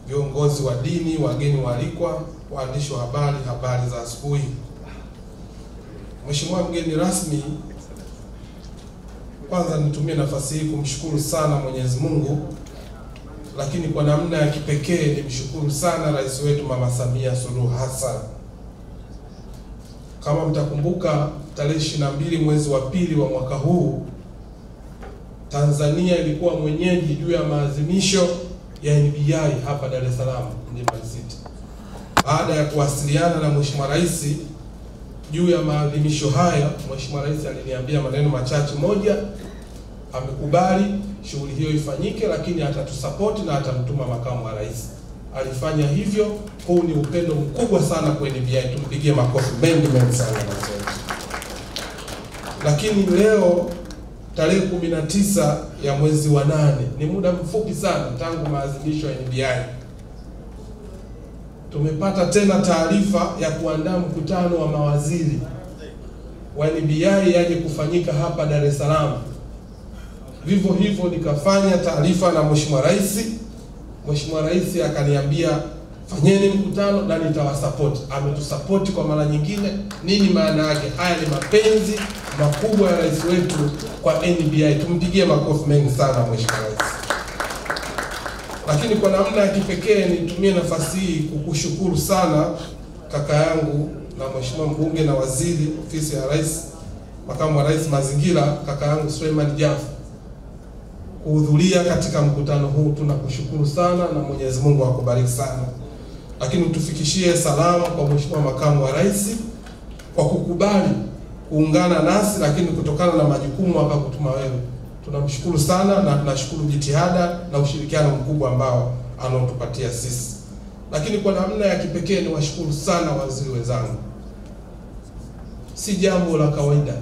viongozi wa dini, wageni waalikwa, waandishi wa habari, habari za asubuhi. Mheshimiwa mgeni rasmi, kwanza nitumie nafasi hii kumshukuru sana Mwenyezi Mungu, lakini kwa namna ya kipekee nimshukuru sana rais wetu Mama Samia Suluhu Hassan. Kama mtakumbuka, tarehe 22 mwezi wa pili wa mwaka huu, Tanzania ilikuwa mwenyeji juu ya maadhimisho ya NBI hapa Dar es Salaam Mlimani City. Baada ya kuwasiliana na Mheshimiwa Rais juu ya maadhimisho haya, Mheshimiwa Rais aliniambia maneno machache. Moja, amekubali shughuli hiyo ifanyike, lakini atatusupport na atamtuma makamu wa rais. Alifanya hivyo. Huu ni upendo mkubwa sana kwa NBI, tumpigie makofi mengi sana. Lakini leo tarehe 19 ya mwezi wa 8, ni muda mfupi sana tangu maadhimisho ya NBI, tumepata tena taarifa ya kuandaa mkutano wa mawaziri wa NBI yaje kufanyika hapa Dar es Salaam. Vivyo hivyo nikafanya taarifa na Mheshimiwa Rais. Mheshimiwa Rais akaniambia fanyeni mkutano na nitawasupport. Ametusupport kwa mara nyingine. Nini maana yake? Haya ni mapenzi makubwa ya rais wetu kwa NBI. Tumpigie makofi mengi sana Mheshimiwa Rais. Lakini kwa namna ya kipekee nitumie nafasi hii kukushukuru sana kaka yangu na Mheshimiwa mbunge na waziri ofisi ya rais, makamu wa rais mazingira, kaka yangu Suleiman Jafo, kuhudhuria katika mkutano huu. Tunakushukuru sana na Mwenyezi Mungu akubariki sana. Lakini tufikishie salamu kwa Mheshimiwa makamu wa rais kwa kukubali kuungana nasi, lakini kutokana na majukumu hapa kutuma wewe. Tunamshukuru sana na tunashukuru jitihada na ushirikiano mkubwa ambao anaotupatia sisi. Lakini kwa namna ya kipekee ni washukuru sana waziri wenzangu. Si jambo la kawaida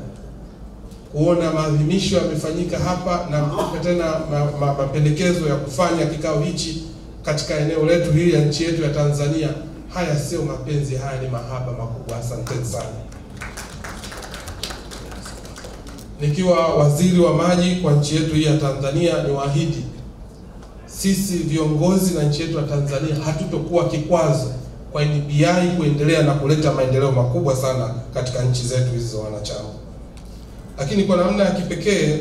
kuona maadhimisho yamefanyika hapa na tena mapendekezo ya kufanya kikao hichi katika eneo letu hili ya nchi yetu ya Tanzania. Haya sio mapenzi, haya ni mahaba makubwa. Asante sana. Nikiwa waziri wa maji kwa nchi yetu hii ya Tanzania, ni waahidi sisi viongozi na nchi yetu ya Tanzania hatutokuwa kikwazo kwa NBI kuendelea na kuleta maendeleo makubwa sana katika nchi zetu hizo za wanachama. Lakini kwa namna ya kipekee,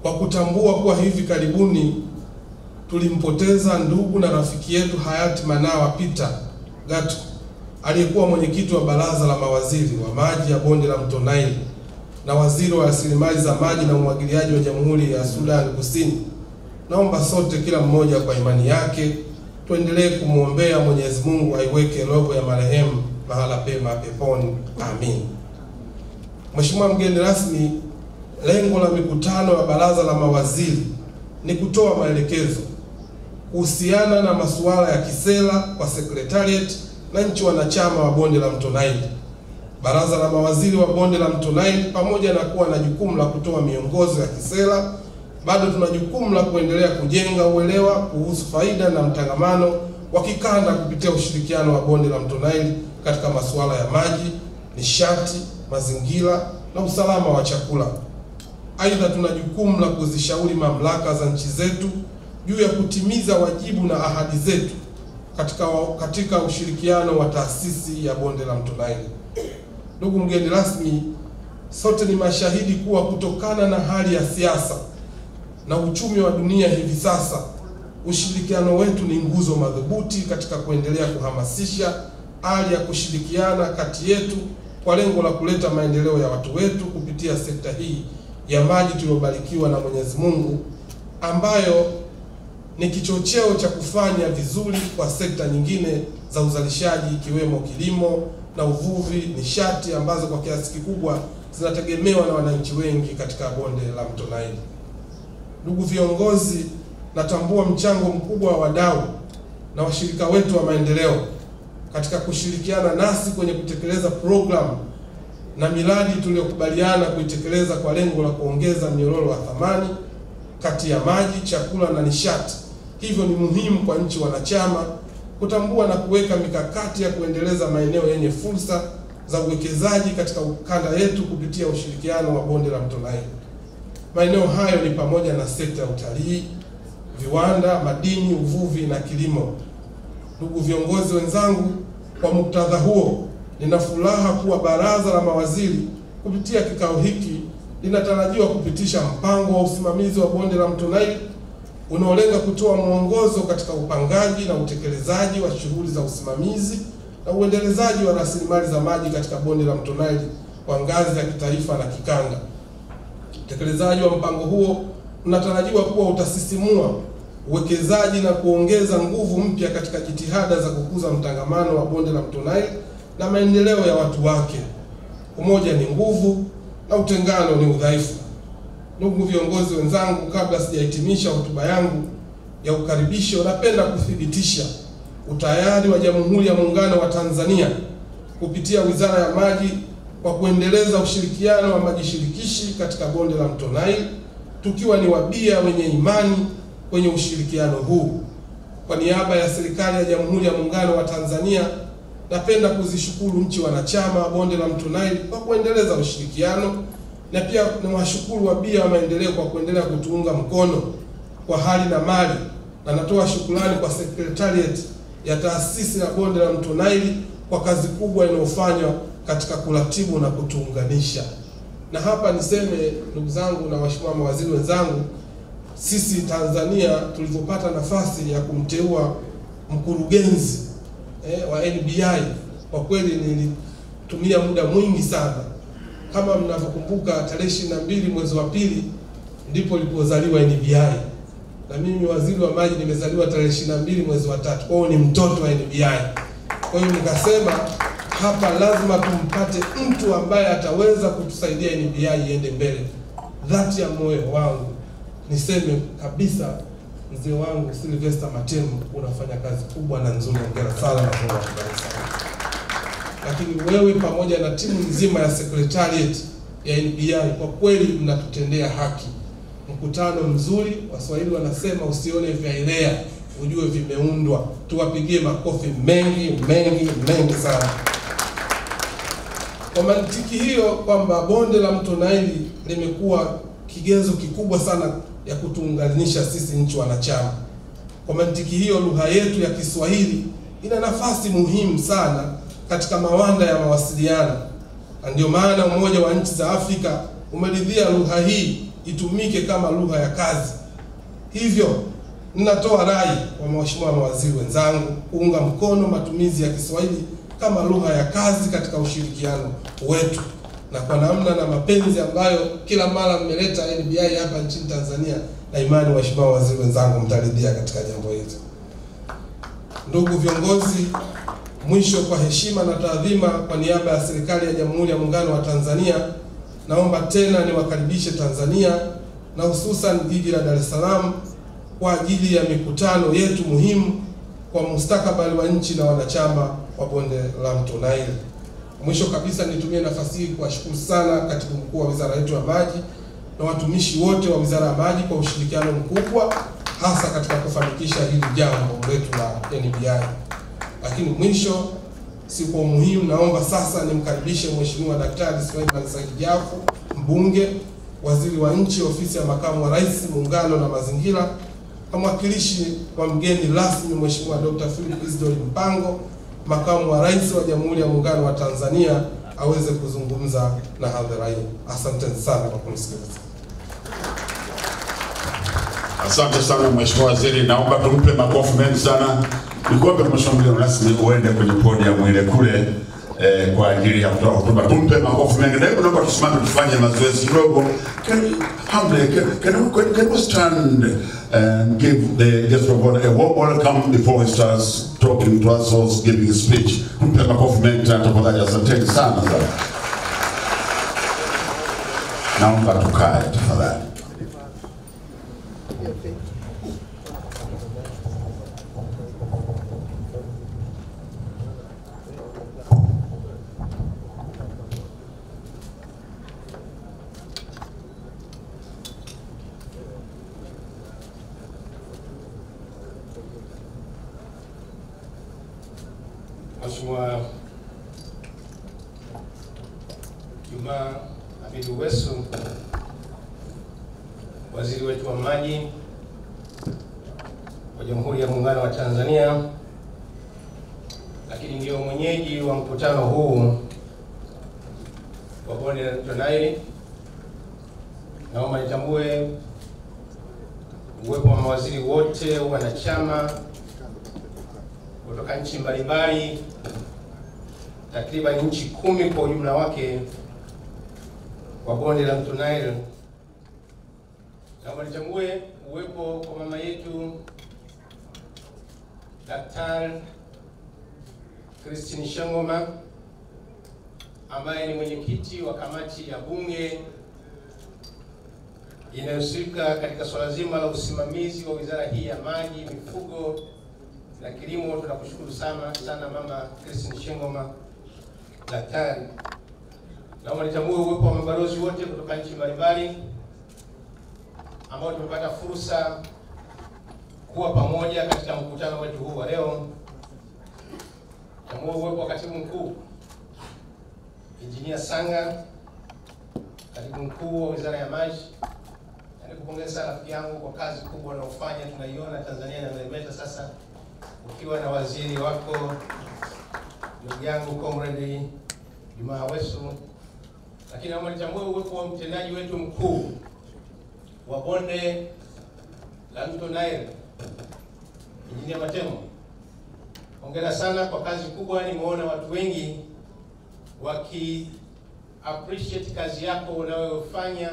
kwa kutambua kuwa hivi karibuni tulimpoteza ndugu na rafiki yetu hayati Manawa Peter Gatu, aliyekuwa mwenyekiti wa baraza la mawaziri wa maji ya Bonde la Mto Nile na waziri wa rasilimali za maji na umwagiliaji wa Jamhuri ya Sudan Kusini. Naomba sote, kila mmoja kwa imani yake, tuendelee kumwombea Mwenyezi Mungu aiweke roho ya marehemu mahala pema peponi. Amin. Mheshimiwa mgeni rasmi, lengo la mikutano ya baraza la mawaziri ni kutoa maelekezo kuhusiana na masuala ya kisera kwa secretariat na nchi wanachama wa Bonde la Mto Nile. Baraza la mawaziri wa Bonde la Mto Nile, pamoja na kuwa na jukumu la kutoa miongozo ya kisera, bado tuna jukumu la kuendelea kujenga uelewa kuhusu faida na mtangamano wa kikanda kupitia ushirikiano wa Bonde la Mto Nile katika masuala ya maji, nishati, mazingira na usalama wa chakula. Aidha, tuna jukumu la kuzishauri mamlaka za nchi zetu juu ya kutimiza wajibu na ahadi zetu katika ushirikiano wa taasisi ya Bonde la Mto Nile. Ndugu mgeni rasmi, sote ni mashahidi kuwa kutokana na hali ya siasa na uchumi wa dunia hivi sasa, ushirikiano wetu ni nguzo madhubuti katika kuendelea kuhamasisha hali ya kushirikiana kati yetu kwa lengo la kuleta maendeleo ya watu wetu kupitia sekta hii ya maji tuliyobarikiwa na Mwenyezi Mungu ambayo ni kichocheo cha kufanya vizuri kwa sekta nyingine za uzalishaji ikiwemo kilimo na uvuvi, nishati ambazo kwa kiasi kikubwa zinategemewa na wananchi wengi katika bonde la Mto Nile. Ndugu viongozi, natambua mchango mkubwa wa wadau na washirika wetu wa maendeleo katika kushirikiana nasi kwenye kutekeleza programu na miradi tuliyokubaliana kuitekeleza kwa lengo la kuongeza mnyororo wa thamani kati ya maji, chakula na nishati. Hivyo ni muhimu kwa nchi wanachama kutambua na kuweka mikakati ya kuendeleza maeneo yenye fursa za uwekezaji katika ukanda yetu kupitia ushirikiano wa bonde la Mto Nile. Maeneo hayo ni pamoja na sekta ya utalii, viwanda, madini, uvuvi na kilimo. Ndugu viongozi wenzangu, kwa muktadha huo, nina furaha kuwa Baraza la Mawaziri kupitia kikao hiki linatarajiwa kupitisha mpango wa usimamizi wa bonde la Mto Nile unaolenga kutoa mwongozo katika upangaji na utekelezaji wa shughuli za usimamizi na uendelezaji wa rasilimali za maji katika bonde la Mto Nile kwa ngazi ya kitaifa na kikanda. Utekelezaji wa mpango huo unatarajiwa kuwa utasisimua uwekezaji na kuongeza nguvu mpya katika jitihada za kukuza mtangamano wa bonde la Mto Nile na maendeleo ya watu wake. Umoja ni nguvu na utengano ni udhaifu. Ndugu viongozi wenzangu, kabla sijahitimisha hotuba yangu ya ukaribisho, napenda kuthibitisha utayari wa Jamhuri ya Muungano wa Tanzania kupitia Wizara ya Maji kwa kuendeleza ushirikiano wa maji shirikishi katika bonde la Mto Nile, tukiwa ni wabia wenye imani kwenye ushirikiano huu. Kwa niaba ya serikali ya Jamhuri ya Muungano wa Tanzania, napenda kuzishukuru nchi wanachama wa bonde la Mto Nile kwa kuendeleza ushirikiano, na pia niwashukuru wabia wa maendeleo kwa kuendelea kutuunga mkono kwa hali na mali, na natoa shukrani kwa Secretariat ya taasisi ya bonde la Mto Nile kwa kazi kubwa inayofanywa katika kuratibu na kutuunganisha. Na hapa niseme, ndugu zangu na waheshimiwa mawaziri wenzangu, sisi Tanzania tulipopata nafasi ya kumteua mkurugenzi wa NBI, kwa kweli nilitumia muda mwingi sana. Kama mnavyokumbuka, tarehe 22 mwezi wa pili ndipo ilipozaliwa NBI, na mimi waziri wa maji nimezaliwa tarehe 22 mwezi wa 3. Kwa hiyo ni mtoto wa NBI. Kwa hiyo nikasema hapa lazima tumpate mtu ambaye ataweza kutusaidia NBI iende mbele. Dhati ya moyo wangu niseme kabisa, mzee wangu Sylvester Matemu, unafanya kazi kubwa na nzuri, hongera sana na Mungu akubariki sana. Lakini wewe pamoja na timu nzima ya Secretariat ya NBI, kwa kweli mnatutendea haki. Mkutano mzuri, Waswahili wanasema usione vyaelea ujue vimeundwa. Tuwapigie makofi mengi mengi mengi sana. Kwa mantiki hiyo kwamba bonde la Mto Nile limekuwa kigezo kikubwa sana ya kutuunganisha sisi nchi wanachama. Kwa mantiki hiyo, lugha yetu ya Kiswahili ina nafasi muhimu sana katika mawanda ya mawasiliano. Ndio maana Umoja wa Nchi za Afrika umeridhia lugha hii itumike kama lugha ya kazi. Hivyo ninatoa rai kwa mheshimiwa mawaziri wenzangu kuunga mkono matumizi ya Kiswahili kama lugha ya kazi katika ushirikiano wetu, na kwa namna na mapenzi ambayo kila mara mmeleta NBI hapa nchini Tanzania, na imani waheshimiwa waziri wenzangu mtaridhia katika jambo hili. Ndugu viongozi, mwisho, kwa heshima na taadhima, kwa niaba ya serikali ya Jamhuri ya Muungano wa Tanzania, naomba tena niwakaribishe Tanzania na hususan jiji la Dar es Salaam kwa ajili ya mikutano yetu muhimu kwa mustakabali wa nchi na wanachama wa bonde la Mto Nile. Mwisho kabisa, nitumie nafasi hii kuwashukuru sana Katibu Mkuu wa Wizara yetu ya Maji na watumishi wote wa Wizara ya Maji kwa ushirikiano mkubwa, hasa katika kufanikisha hili jambo letu la NBI. Lakini mwisho, si kwa umuhimu, naomba sasa nimkaribishe Mheshimiwa Daktari Suleiman Said Jafu, mbunge, waziri wa nchi, ofisi ya makamu wa rais, muungano na mazingira, kwa mwakilishi wa mgeni rasmi Mheshimiwa Dr. Philip Isidori Mpango, makamu wa rais wa Jamhuri ya Muungano wa Tanzania, aweze kuzungumza na hadhara hii. Asante sana kwa kunisikiliza. Asante sana Mheshimiwa Waziri, naomba tumpe makofi mengi sana. Nikuombe Mheshimiwa mgeni rasmi uende kwenye podium ile kule kwa ajili ya kutoa hotuba. Tumpe makofi mengi. Na naomba tusimame tufanye mazoezi kidogo. Can we stand and give the guest of honor a warm welcome before he starts talking to us or giving his speech? Tumpe makofi mengi tafadhali. Asanteni sana sana. Naomba tukae tafadhali. Mheshimiwa Amidu Wesu, waziri wetu wa maji wa Jamhuri ya Muungano wa Tanzania, lakini ndio mwenyeji wa mkutano huu wa Bonde La Mto Nile. Naomba nitambue uwepo wa mawaziri wote wanachama kutoka nchi mbalimbali, takriban nchi 10 kwa ujumla wake wa Bonde La Mto Nile. Naomba nitambue uwepo kwa mama yetu Daktari Christine Shangoma, ambaye ni mwenyekiti wa kamati ya bunge inayohusika katika swala zima la usimamizi wa wizara hii ya maji, mifugo na kilimo. Tunakushukuru sana mama Christine Shangoma daktari. Naomba nitambue uwepo wa mabalozi wote kutoka nchi mbalimbali ambao tumepata fursa kuwa pamoja katika mkutano wetu huu wa leo. Tambue uwepo wa katibu mkuu Engineer Sanga, katibu mkuu wa wizara ya maji. Nikupongeza rafiki yangu kwa kazi kubwa unayofanya. Tunaiona Tanzania inameremeta sasa ukiwa na waziri wako ndugu yangu Comrade Juma Wesu. Lakini naomba nitambue uwepo wa mtendaji wetu mkuu wa Bonde La Mto Nile, Engineer Matemo. Hongera sana kwa kazi kubwa. Nimeona watu wengi waki appreciate kazi yako unayofanya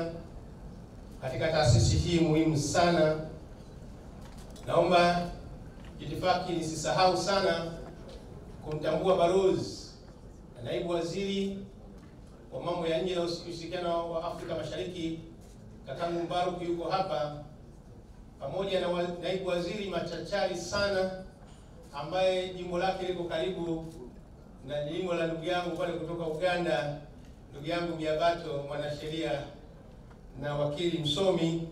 katika taasisi hii muhimu sana. Naomba itifaki nisisahau sana kumtambua balozi na naibu waziri wa mambo ya nje na ushirikiano wa Afrika Mashariki, kakangu Mbaruk yuko hapa, pamoja na naibu waziri machachari sana ambaye jimbo lake liko karibu na jimbo la ndugu yangu pale kutoka Uganda, ndugu yangu Miabato, mwanasheria na wakili msomi.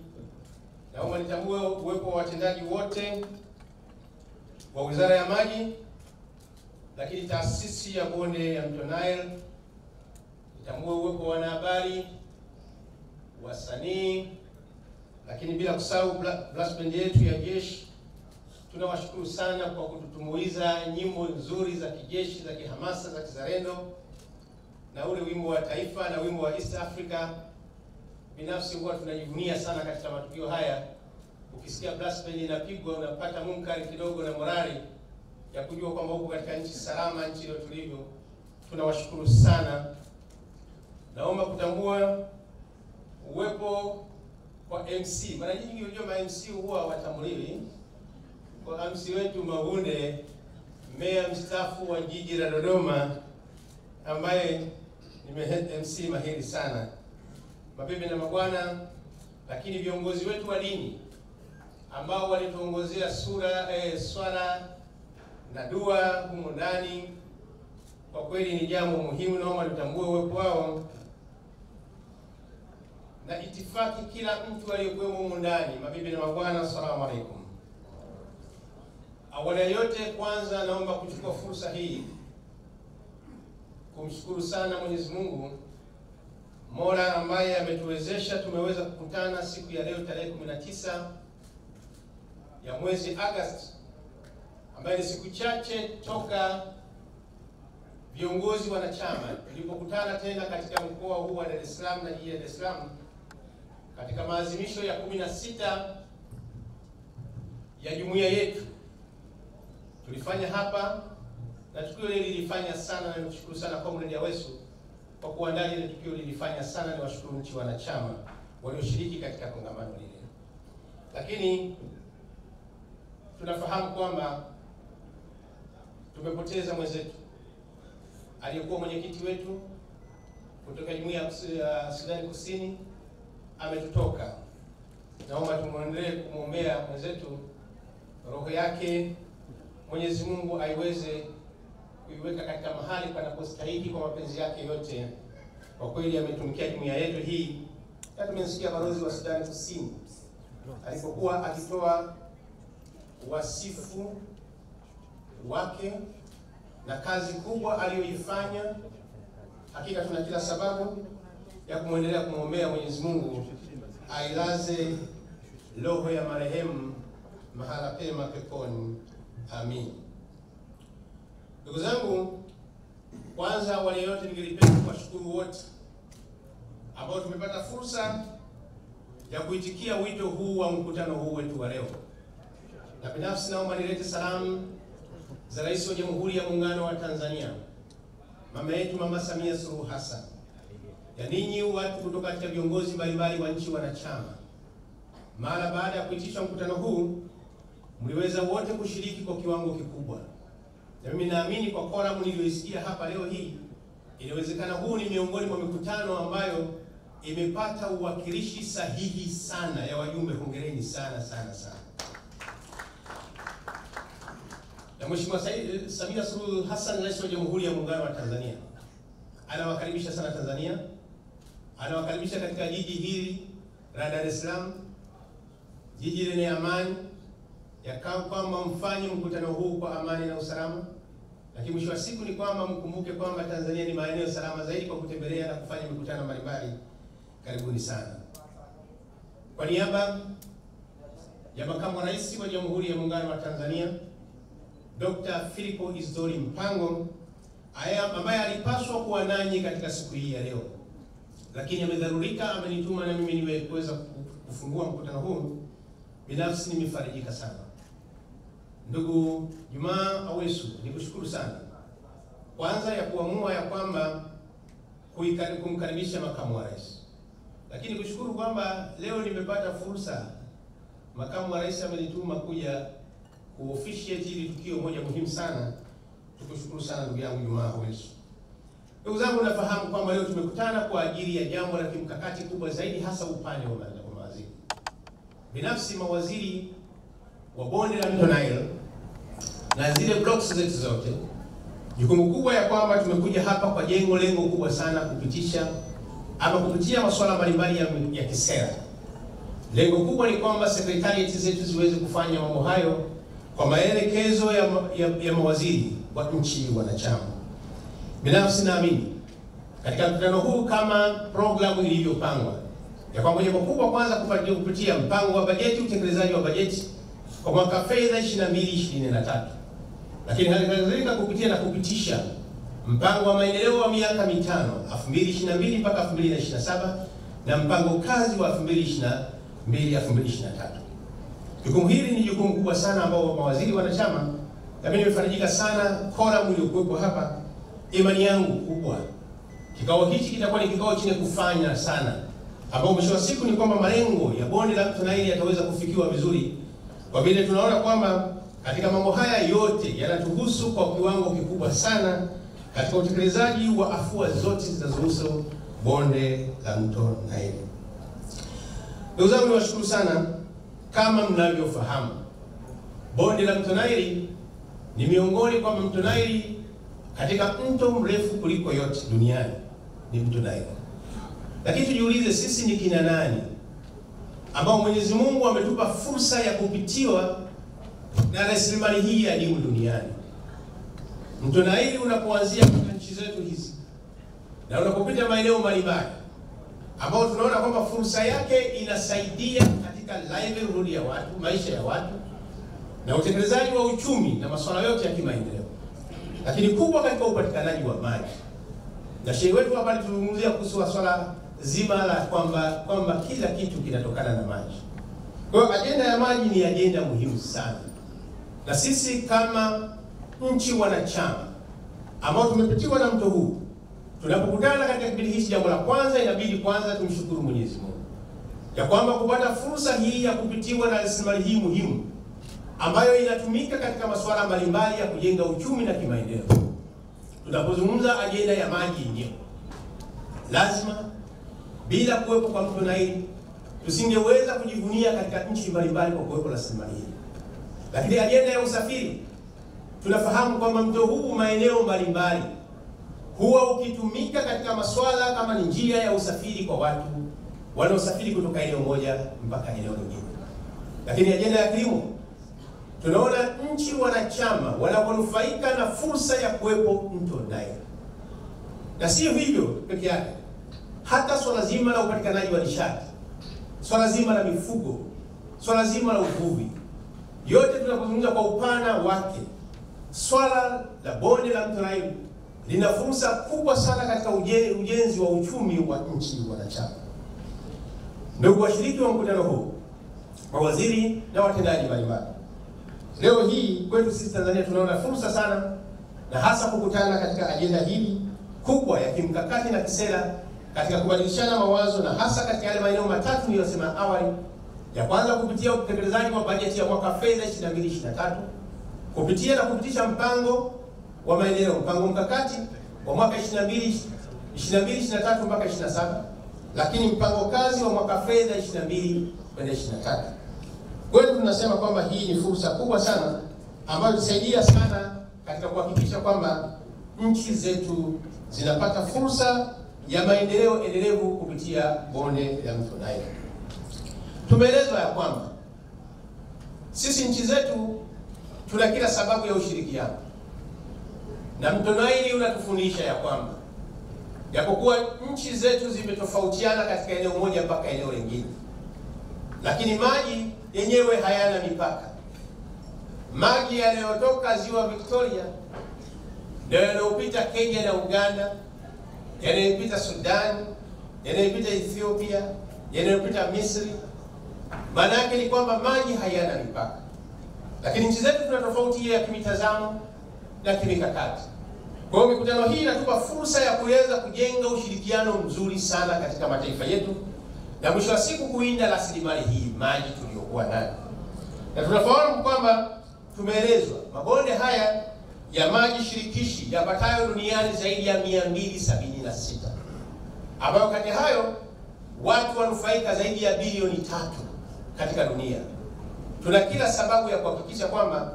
Naomba nitambue uwepo wa watendaji wote wa wizara ya maji, lakini taasisi ya Bonde La Mto Nile. Nitambue uwepo wa wanahabari, wasanii, lakini bila kusahau blast band yetu ya jeshi. Tunawashukuru sana kwa kututumbuiza nyimbo nzuri za kijeshi, za kihamasa, za kizalendo, na ule wimbo wa taifa na wimbo wa East Africa. Binafsi huwa tunajivunia sana katika matukio haya. Ukisikia blast band inapigwa unapata munkari kidogo na morali ya kujua kwamba huko katika nchi salama, nchi ile tulivu. Tunawashukuru sana. Naomba kutambua uwepo wa MC. Mara nyingi unajua ma MC huwa watambuliwi. Kwa MC wetu Mawunde, meya mstaafu wa jiji la Dodoma, ambaye ni MC mahiri sana. Mabibi na mabwana, lakini viongozi wetu wa dini ambao walituongozea swala na dua humu ndani, kwa kweli ni jambo muhimu. Naomba tutambue uwepo wao na itifaki kila mtu aliyekuwa humu ndani. Mabibi na mabwana, asalamu alaykum. Awali yote, kwanza naomba kuchukua fursa hii kumshukuru sana Mwenyezi Mungu Mola ambaye ametuwezesha tumeweza kukutana siku ya leo tarehe 19 ya mwezi Agosti, ambaye ni siku chache toka viongozi wanachama tulipokutana tena katika mkoa huu wa Dar es Salaam na jiji la Dar es Salaam katika maadhimisho ya 16 ya jumuiya yetu. Tulifanya hapa na tukio hili lilifanya sana, na nimshukuru sana Comrade Awesu kwa kuandaa ile tukio lilifanya sana. Ni washukuru nchi wanachama walioshiriki katika kongamano lile. Lakini tunafahamu kwamba tumepoteza mwenzetu aliyekuwa mwenyekiti wetu kutoka Jumuiya ya Sudani Kusini, ametutoka. Naomba tumuendelee kumwombea mwenzetu, roho yake Mwenyezi Mungu aiweze kuiweka katika mahali panapostahili kwa mapenzi yake yote. Kwa kweli ametumikia jumuiya yetu hii. Na tumesikia balozi wa Sudani Kusini alipokuwa akitoa wasifu wake na kazi kubwa aliyoifanya. Hakika tuna kila sababu ya kumwendelea kumwombea Mwenyezi Mungu ailaze roho ya marehemu mahala pema peponi. Amin. Ndugu zangu, kwanza wale yote ningelipenda kuwashukuru wote ambao tumepata fursa ya kuitikia wito huu wa mkutano huu wetu wa leo. Na binafsi naomba nilete salamu za Rais wa Jamhuri ya Muungano wa Tanzania, mama yetu Mama Samia Suluhu Hassan, ya ninyi watu kutoka katika viongozi mbalimbali wa nchi wanachama. Mara baada ya kuitisha mkutano huu, mliweza wote kushiriki kwa kiwango kikubwa. Na mimi naamini kwa forum niliyoisikia hapa leo hii, inawezekana huu ni miongoni mwa mikutano ambayo imepata uwakilishi sahihi sana ya wajumbe. Hongereni sana sana sana. Na Mheshimiwa Samia Suluhu Hassan, Rais wa Jamhuri ya Muungano wa Tanzania, anawakaribisha sana Tanzania. Anawakaribisha katika jiji hili la Dar es Salaam, jiji lenye amani, ya kwamba mfanye mkutano huu kwa amani na usalama. Lakini mwisho wa siku ni kwamba mkumbuke kwamba Tanzania ni maeneo salama zaidi kwa kutembelea na kufanya mikutano mbalimbali. Karibuni sana. Kwa niaba ya Makamu wa Rais wa Jamhuri ya Muungano wa Tanzania, Dr. Philipo Isdori Mpango, ambaye alipaswa kuwa nanyi katika siku hii ya leo, lakini amedharurika, amenituma na mimi niweze kufungua mkutano huu. Binafsi nimefarijika sana. Ndugu Jumaa Awesu, nikushukuru sana kwanza ya kuamua ya kwamba kumkaribisha Makamu wa Rais. Lakini kushukuru kwamba leo nimepata fursa, Makamu wa Rais amenituma kuja kuofficiate hili tukio moja muhimu sana. Tukushukuru sana ndugu yangu Jumaa Awesu. Ndugu zangu, nafahamu kwamba leo tumekutana kwa ajili ya jambo la kimkakati kubwa zaidi, hasa upande wa mawaziri. Binafsi mawaziri wa Bonde la Mto Nile na zile blocks zetu zote, jukumu kubwa ya kwamba tumekuja hapa kwa lengo kubwa sana kupitia masuala mbalimbali ya kisera. Lengo kubwa ni kwamba secretariat zetu ziweze kufanya mambo hayo kwa maelekezo ya mawaziri wa nchi wanachama. Binafsi naamini katika mkutano huu, kama programu ilivyopangwa, ya kwamba jambo kubwa kwanza kupitia mpango wa bajeti, utekelezaji wa bajeti kwa mwaka fedha 22-23, lakini halikadhalika kupitisha mpango wa maendeleo wa miaka mitano 2022 mpaka 2027 na mpango kazi wa 2022-2023. Jukumu hili ni jukumu kubwa sana ambao mawaziri wanachama, na mimi nimefarijika sana forum iliyokuwepo hapa. Imani yangu kubwa kikao hichi kitakuwa ni kikao chenye kufanya sana, ambao mwisho wa siku ni kwamba malengo ya Bonde la Mto Nile yataweza kufikiwa vizuri, kwa vile tunaona kwamba katika mambo haya yote yanatuhusu kwa kiwango kikubwa sana katika utekelezaji wa afua zote zinazohusu Bonde la Mto Nile. Ndugu zangu, niwashukuru sana. Kama mnavyofahamu, Bonde la Mto Nile ni miongoni kwa Mto Nile katika mto mrefu kuliko yote duniani, ni Mto Nile. Lakini tujiulize, sisi ni kina nani ambao Mwenyezi Mungu ametupa fursa ya kupitiwa na rasilimali hii adimu duniani? Mto Nile unapoanzia katika nchi zetu hizi na unapopita maeneo mbalimbali ambao tunaona kwamba fursa yake inasaidia katika livelihood ya watu, maisha ya watu na utekelezaji wa uchumi na masuala yote ya kimaendeleo, lakini kubwa katika upatikanaji wa maji. Na shehe wetu hapa alituzungumzia kuhusu swala zima la kwamba kila kitu kinatokana na maji. Kwa hiyo ajenda ya maji ni ajenda muhimu sana, na sisi kama nchi wanachama ambao tumepitiwa na mto huu. Tunapokutana katika kipindi hiki, jambo la kwanza inabidi kwanza tumshukuru Mwenyezi Mungu ya kwamba kupata fursa hii ya kupitiwa na rasilimali hii muhimu ambayo inatumika katika masuala mbalimbali ya kujenga uchumi na kimaendeleo. Tunapozungumza ajenda ya maji yenyewe, lazima bila kuwepo kwa mto Nile tusingeweza kujivunia katika nchi mbalimbali kwa kuwepo rasilimali hii. Lakini ajenda ya usafiri, tunafahamu kwamba mto huu maeneo mbalimbali huwa ukitumika katika masuala kama ni njia ya usafiri kwa watu wanaosafiri kutoka eneo moja mpaka eneo lingine. Lakini ajenda ya kilimo, tunaona nchi wanachama wanaponufaika na fursa ya kuwepo mto Nile. Na sio hivyo peke yake, hata swala zima la upatikanaji wa nishati, swala zima la mifugo, swala zima la uvuvi, yote tunapozungumza kwa upana wake, swala la bonde la Mto Nile lina fursa kubwa sana katika ujenzi wa uchumi wa nchi wanachama. Ndugu washiriki wa mkutano huu, mawaziri na watendaji mbalimbali, leo hii kwetu sisi Tanzania tunaona fursa sana, na hasa kukutana katika ajenda hii kubwa ya kimkakati na kisera katika kubadilishana mawazo, na hasa katika yale maeneo matatu niliyosema awali. Ya kwanza, kupitia utekelezaji wa bajeti ya mwaka fedha 22/23, kupitia na kupitisha mpango wa maendeleo, mpango mkakati wa mwaka 22/23 mpaka 27, lakini mpango kazi wa mwaka fedha 22/23. Kwetu tunasema kwamba hii ni fursa kubwa sana ambayo itasaidia sana katika kuhakikisha kwamba nchi zetu zinapata fursa ya maendeleo endelevu kupitia bonde la Mto Nile. Tumeelezwa ya kwamba sisi nchi zetu tuna kila sababu ya ushirikiano, na Mto Nile unatufundisha ya kwamba japokuwa nchi zetu zimetofautiana katika eneo moja mpaka eneo lingine, lakini maji yenyewe hayana mipaka. Maji yanayotoka ziwa Victoria ndio yanayopita Kenya na Uganda, yanayopita Sudan, yanayopita Ethiopia, yanayopita Misri. Maana yake ni kwamba maji hayana mipaka. Lakini nchi zetu tuna tofauti ya kimitazamo na kimikakati. Kwa hiyo mikutano hii inatupa fursa ya kuweza kujenga ushirikiano mzuri sana katika mataifa yetu, na mwisho wa siku kuinda rasilimali hii maji tuliyokuwa nayo. Na tunafahamu kwamba tumeelezwa mabonde haya ya maji shirikishi yapatayo duniani zaidi ya 276, ambayo kati hayo watu wanufaika zaidi ya bilioni 3 katika dunia. Tuna kila sababu ya kuhakikisha kwamba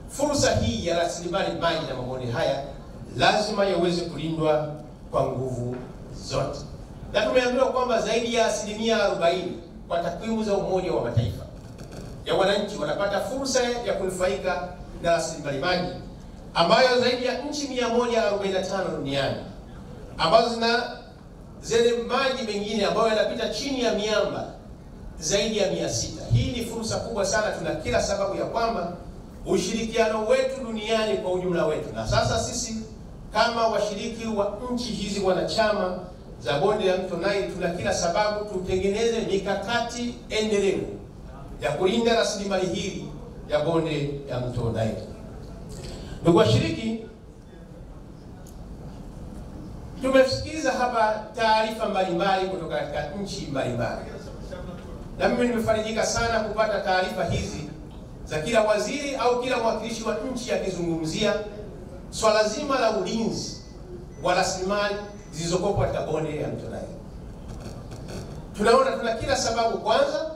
fursa hii ya rasilimali maji na mabonde haya lazima yaweze kulindwa kwa nguvu zote. Na tumeambiwa kwamba zaidi ya 40% kwa takwimu za Umoja wa Mataifa ya wananchi wanapata fursa ya kunufaika na rasilimali maji, ambayo zaidi ya nchi 145 duniani ambazo zina zile maji mengine ambayo yanapita chini ya miamba zaidi ya 600. Hii ni fursa kubwa sana. Tuna kila sababu ya kwamba ushirikiano wetu duniani kwa ujumla wetu, na sasa sisi kama washiriki wa nchi hizi wanachama za bonde la Mto Nile, tuna kila sababu tutengeneze mikakati endelevu ya kulinda rasilimali hili ya bonde ya Mto Nile. Ndugu washiriki, tumesikiza hapa taarifa mbalimbali kutoka katika nchi mbalimbali, na mimi nimefarijika sana kupata taarifa hizi za kila waziri au kila mwakilishi wa nchi akizungumzia swala zima la ulinzi wa rasilimali zilizokuwa katika bonde ya Mto Nile. Tunaona tuna kila sababu kwanza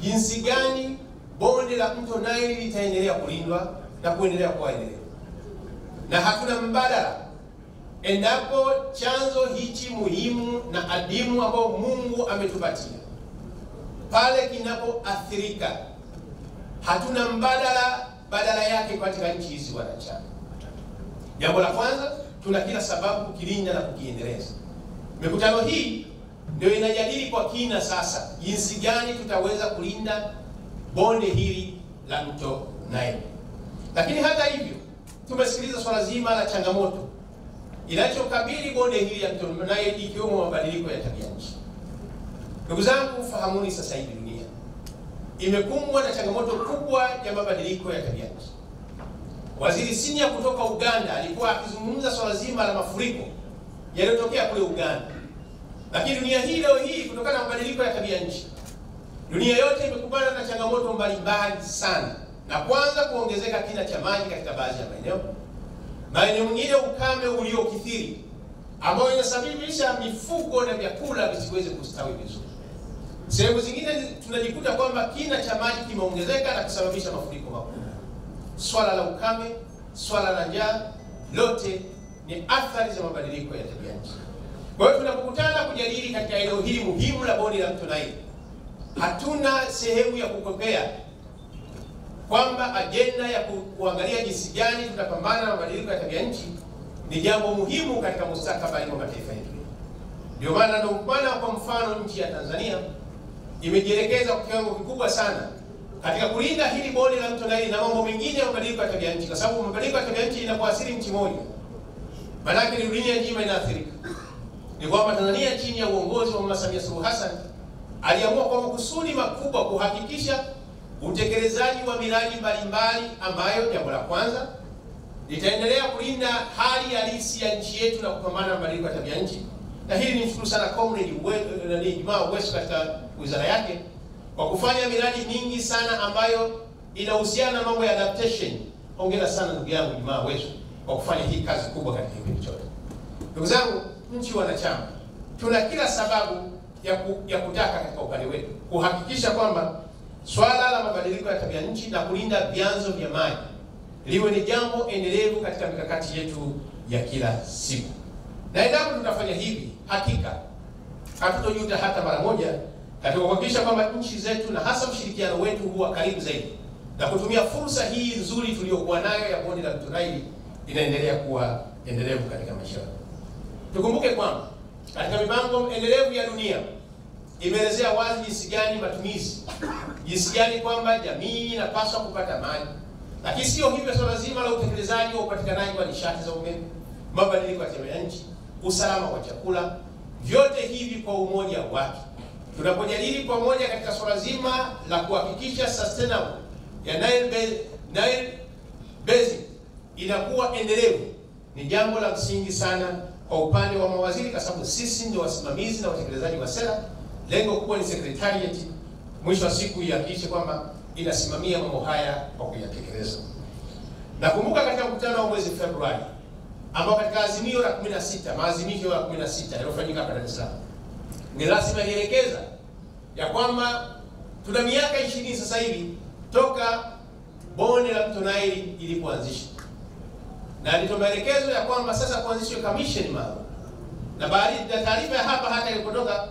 jinsi gani bonde la Mto Nile litaendelea kulindwa na kuendelea kuwa endelevu, na hatuna mbadala endapo chanzo hichi muhimu na adimu ambao Mungu ametupatia pale kinapoathirika, hatuna badala yake katika nchi hizi wanachama. Jambo la kwanza, tuna kila sababu kukilinda na kukiendeleza. Mikutano hii ndio inajadili kwa kina sasa jinsi gani tutaweza kulinda bonde hili la Mto Nile. Lakini hata hivyo, tumesikiliza swala zima la changamoto inachokabili bonde hili la Mto Nile, ikiwemo mabadiliko ya tabia nchi. Ndugu zangu, fahamuni sasa hivi dunia imekumbwa na changamoto kubwa ya mabadiliko ya tabia nchi. Waziri senior kutoka Uganda alikuwa akizungumza swala zima la mafuriko yaliyotokea kule Uganda. Lakini dunia hii leo hii, kutokana na mabadiliko ya tabia nchi, dunia yote imekumbana na changamoto mbalimbali sana. Na kwanza, kuongezeka kina cha maji katika baadhi ya maeneo mengine ukame uliokithiri ambao inasababisha mifugo na vyakula visiweze kustawi vizuri. Sehemu zingine tunajikuta kwamba kina cha maji kimeongezeka na kusababisha mafuriko makubwa. Swala la ukame, swala la njaa, lote ni athari za mabadiliko ya tabia nchi. Kwa hiyo tunapokutana kujadili katika eneo hili muhimu la bonde la Mto Nile, hatuna sehemu ya kukopea kwamba ajenda ya kuangalia jinsi gani tutapambana na mabadiliko ya tabia nchi ni jambo muhimu katika mustakabali wa mataifa yetu. Ndio maana kwa mfano nchi ya Tanzania imejielekeza kwa kiwango kikubwa sana katika kulinda hili bonde la Mto Nile na mambo mengine ya mabadiliko ya tabia nchi, kwa sababu mabadiliko ya tabia nchi inapoathiri nchi moja, maana yake ni dunia nzima inaathirika. Ni kwamba Tanzania chini ya uongozi wa Mama Samia Suluhu Hassan aliamua kwa makusudi makubwa kuhakikisha utekelezaji wa miradi mbalimbali ambayo, jambo la kwanza, litaendelea kulinda hali halisi ya nchi yetu na kupambana na mabadiliko ya tabia nchi. Na hili ni mshukuru sana comrade Jumaa Uwesu katika wizara yake kwa kufanya miradi mingi sana ambayo inahusiana na mambo ya adaptation. Hongera sana ndugu yangu Jumaa Uwesu kwa kufanya hii kazi kubwa katika kipindi chote. Ndugu zangu, nchi wanachama, tuna kila sababu ya kutaka katika upande wetu kuhakikisha kwamba swala la mabadiliko ya tabia nchi na kulinda vyanzo vya maji liwe ni jambo endelevu katika mikakati yetu ya kila siku. Na endapo tutafanya hivi, hakika hatutojuta hata mara moja katika kuhakikisha kwamba nchi zetu na hasa ushirikiano wetu huwa karibu zaidi na kutumia fursa hii nzuri tuliyokuwa nayo ya bonde la Mto Nile inaendelea kuwa endelevu katika maisha. Tukumbuke kwamba katika mipango endelevu ya dunia imeelezea wazi jinsi gani matumizi, jinsi gani kwamba jamii inapaswa kupata maji. Lakini sio hivyo, swala zima la utekelezaji wa upatikanaji wa nishati za umeme, mabadiliko ya tabia nchi, usalama wa chakula, vyote hivi kwa umoja wake tunapojadili pamoja katika swala zima la kuhakikisha sustainable ya Nile Basin inakuwa endelevu, ni jambo la msingi sana kwa upande wa mawaziri, kwa sababu sisi ndio wasimamizi na watekelezaji wa sera. Lengo kubwa ni secretariat mwisho wa siku ihakikishe kwamba inasimamia mambo haya kwa kuyatekeleza. Nakumbuka katika mkutano wa mwezi Februari ambao katika azimio la 16, maazimio ya 16 yaliyofanyika hapa Dar es Salaam, ni rasmi alielekeza ya kwamba tuna miaka 20 sasa hivi toka bonde la Mto Nile ilipoanzishwa, na alitoa maelekezo ya kwamba sasa kuanzishwe commission maalum. Na baadhi ya taarifa ya hapa hata ilipotoka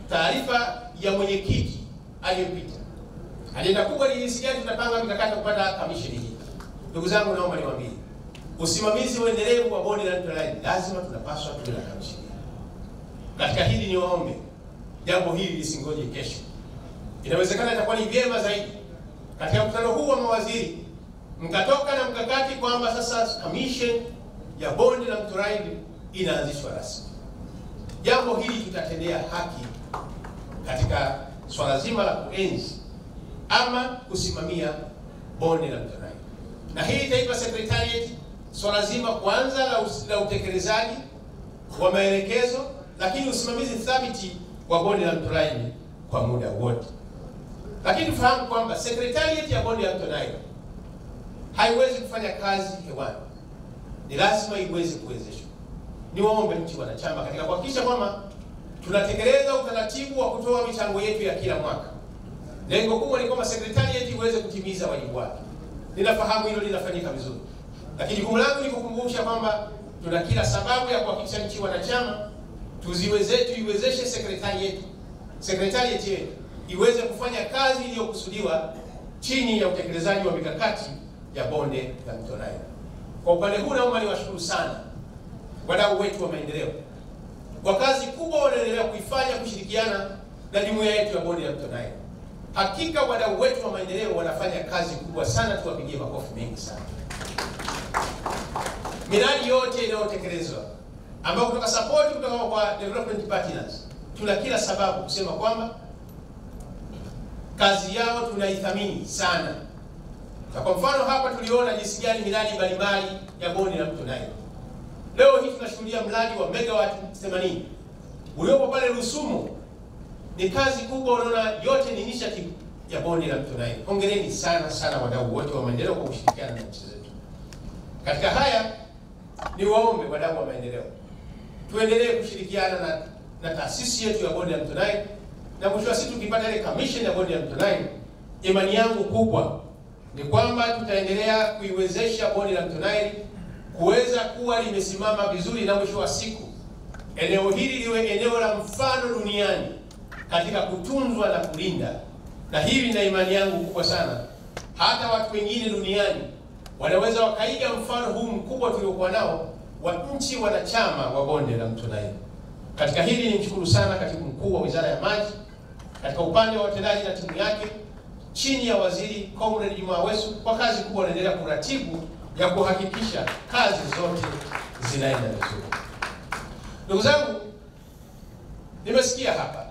taarifa ya mwenyekiti aliyepita, ajenda kubwa ni jinsi gani tunapanga mikakati kupata commission hii. Ndugu zangu, naomba niwaambie, usimamizi uendelevu wa bonde la Mto Nile lazima tunapaswa tuwe na commission. Katika hili niwaombe jambo hili lisingoje kesho. Inawezekana itakuwa ni vyema zaidi katika mkutano huu wa mawaziri mkatoka na mkakati kwamba sasa commission ya bonde la Mto Nile inaanzishwa rasmi. Jambo hili tutatendea haki katika swala zima la kuenzi ama kusimamia bonde la Mto Nile. Na hii itaipa secretariat swala zima kwanza la utekelezaji wa maelekezo, lakini usimamizi thabiti wa bonde la Mto Nile kwa muda wote. Lakini fahamu kwamba secretariat ya bonde la Mto Nile haiwezi kufanya kazi hewani, ni lazima iweze kuwezeshwa. Niwaombe nchi wanachama katika kuhakikisha kwamba tunatekeleza utaratibu wa kutoa michango yetu ya kila mwaka. Lengo kubwa ni kwamba secretariat iweze kutimiza wajibu wake. Ninafahamu hilo linafanyika vizuri, lakini jukumu langu ni kukumbusha kwamba tuna kila sababu ya kuhakikisha nchi wanachama tuiwezeshe secretariat yetu iweze kufanya kazi iliyokusudiwa chini ya utekelezaji wa mikakati ya bonde la Mto Nile. Kwa upande huu naomba niwashukuru sana wadau wetu wa maendeleo kwa kazi kubwa wanaendelea kuifanya kushirikiana na jumuiya yetu ya bonde la Mto Nile. Hakika wadau wetu wa maendeleo wanafanya kazi kubwa sana, tuwapigie makofi mengi sana. Miradi yote inayotekelezwa ambayo kutoka support kutoka kwa development partners, tuna kila sababu kusema kwamba kazi yao tunaithamini sana. Na kwa mfano hapa tuliona jinsi gani miradi mbalimbali ya bonde la Mto Nile. Leo hii tunashuhudia mradi wa megawati 80 uliopo pale Rusumo. Ni kazi kubwa, unaona yote ni initiative ya bonde la Mto Nile. Hongereni sana sana wadau wote wa maendeleo kwa kushirikiana na nchi zetu. Katika haya ni waombe wadau wa maendeleo tuendelee kushirikiana na taasisi yetu ya bonde la Mto Nile, na mwisho wa siku tukipata ile commission ya bonde la Mto Nile, imani yangu kubwa ni kwamba tutaendelea kuiwezesha bonde la Mto Nile kuweza kuwa limesimama vizuri, na mwisho wa siku eneo hili liwe eneo la mfano duniani katika kutunzwa na kulinda. Na hili na imani yangu kubwa sana, hata watu wengine duniani wanaweza wakaiga mfano huu mkubwa tuliokuwa nao wa nchi wanachama wa bonde la Mto Nile. Katika hili nimshukuru sana katibu mkuu wa Wizara ya Maji katika upande wa watendaji na timu yake chini ya Waziri Comrade Juma Wesu kwa kazi kubwa wanaendelea kuratibu ya kuhakikisha kazi zote zinaenda vizuri. Ndugu zangu, nimesikia hapa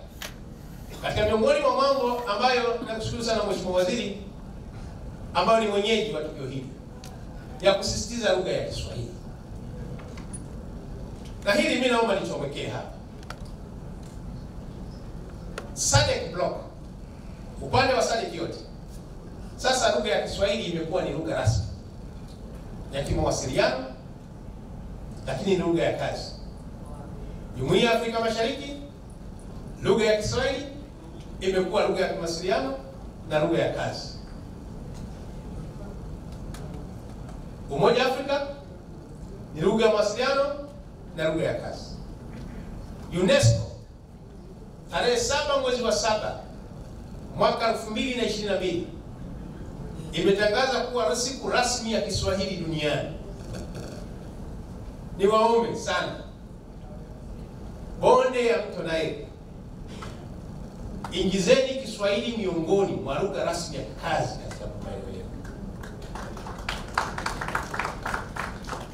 katika miongoni mwa mambo ambayo nakushukuru sana Mheshimiwa Waziri ambayo ni mwenyeji wa tukio hili ya kusisitiza lugha ya Kiswahili. Na hili mimi naomba nichomekee hapa. SADC block, upande wa SADC yote, sasa lugha ya Kiswahili imekuwa ni lugha rasmi ya kimawasiliano, lakini ni lugha ya kazi. Jumuiya ya Afrika Mashariki, lugha ya Kiswahili imekuwa lugha ya mawasiliano na lugha ya kazi. Umoja wa Afrika ni lugha ya mawasiliano na lugha ya kazi. UNESCO tarehe 7 mwezi wa 7 mwaka 2022 imetangaza kuwa siku rasmi ya Kiswahili duniani. Ni waombe sana bonde ya Mto Nile, ingizeni Kiswahili miongoni mwa lugha rasmi ya kazi katika maeneo yetu.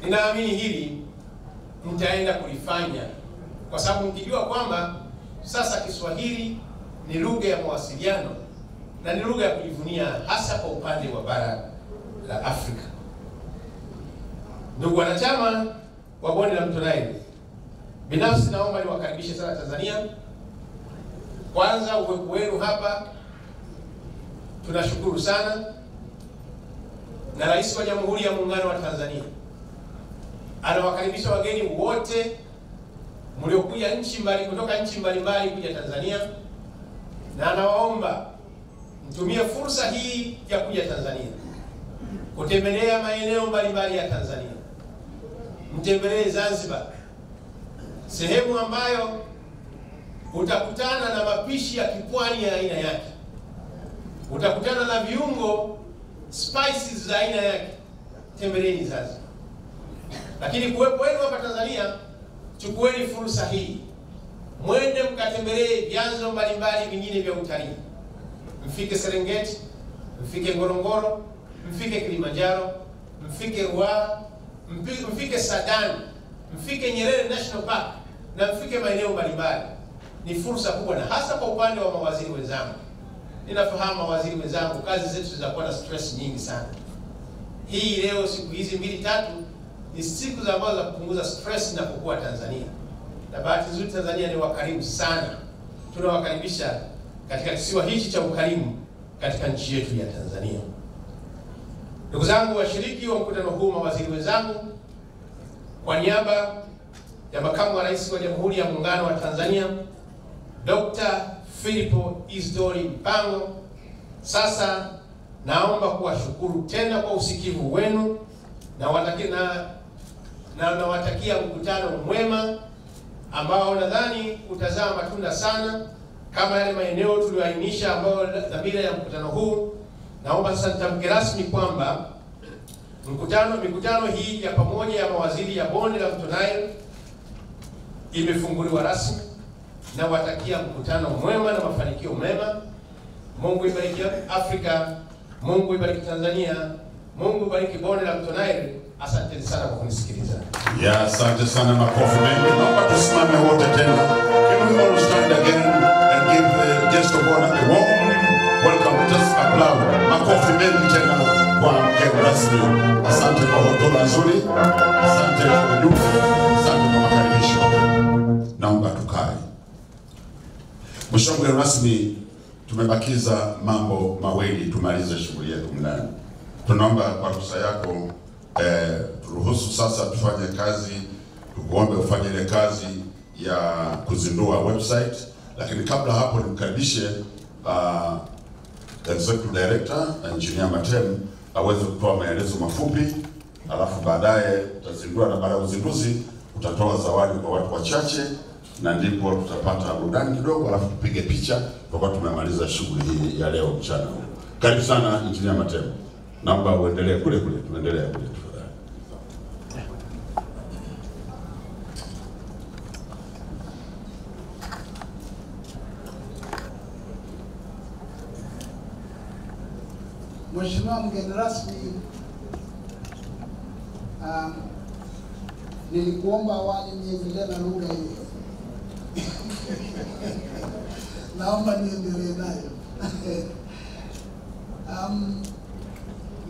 Ninaamini hili mtaenda kulifanya kwa sababu mkijua kwamba sasa Kiswahili ni lugha ya mawasiliano na ni lugha ya kujivunia hasa kwa upande wa bara la Afrika. Ndugu wanachama wa bonde la Mto Nile, binafsi naomba niwakaribishe sana Tanzania. Kwanza uwepo wenu hapa tunashukuru sana, na Rais wa Jamhuri ya Muungano wa Tanzania anawakaribisha wageni wote mliokuja kutoka nchi mbalimbali kuja Tanzania, na anawaomba mtumie fursa hii ya kuja Tanzania kutembelea maeneo mbalimbali ya Tanzania. Mtembelee Zanzibar, sehemu ambayo utakutana na mapishi ya kipwani ya aina yake, utakutana na viungo spices za aina yake. Tembeleeni Zanzibar. Lakini kuwepo wenu hapa Tanzania, chukueni fursa hii, mwende mkatembelee vyanzo mbalimbali vingine vya utalii. Mfike Serengeti, mfike Ngorongoro, mfike Kilimanjaro, mfike Ruaha, mfike Sadani, mfike Nyerere National Park na mfike maeneo mbalimbali. Ni fursa kubwa, na hasa kwa upande wa mawaziri wenzangu. Ninafahamu mawaziri wenzangu kazi zetu zinakuwa na stress nyingi sana. Hii leo siku hizi 2-3 ni siku za ambazo za kupunguza stress inapokuwa Tanzania. Na bahati nzuri Tanzania ni wakarimu sana. Tunawakaribisha katika kisiwa hichi cha ukarimu katika nchi yetu ya Tanzania. Ndugu zangu washiriki wa mkutano huu, mawaziri wenzangu, kwa niaba ya Makamu wa Rais wa Jamhuri ya Muungano wa Tanzania Dr. Philipo Isdori Mpango, sasa naomba kuwashukuru tena kwa usikivu wenu na nawatakia mkutano mwema ambao nadhani utazaa matunda sana kama yale maeneo tuliyoainisha ambayo dhamira ya mkutano huu. Naomba sasa nitamke rasmi kwamba mikutano hii ya pamoja ya mawaziri ya bonde la Mto Nile imefunguliwa rasmi, na watakia mkutano mwema na mafanikio mema. Mungu ibariki Afrika, Mungu ibariki Tanzania, Mungu ibariki bonde la Mto Nile. Asante sana kwa kunisikiliza. Ya, asante sana, makofi mengi. Naomba tusimame wote tena. Can we all stand again and give the guest of honor a warm welcome? Just applaud. Makofi mengi tena kwa mgeni rasmi, asante kwa hotuba nzuri, asante kwa ujumbe, asante kwa makaribisho. Naomba tukae. Mheshimiwa mgeni rasmi, tumebakiza mambo mawili tumalize shughuli yetu ndani. Tunaomba kwa ruhusa yako turuhusu sasa tufanye kazi, tukuombe ufanye ile kazi ya kuzindua website, lakini kabla hapo nimkaribishe Executive Director Engineer Matem aweze kutoa maelezo mafupi, alafu baadaye tutazindua, na baada ya uzinduzi utatoa zawadi kwa watu wachache, na ndipo tutapata burudani kidogo, alafu tupige picha kwa tumemaliza shughuli hii ya leo mchana. Karibu sana Engineer Matem. Naomba uendelee kule, tuendelee kule tafadhali. Mheshimiwa mgeni rasmi, nilikuomba awali niendelee na lugha hiyo. Naomba niendelee nayo.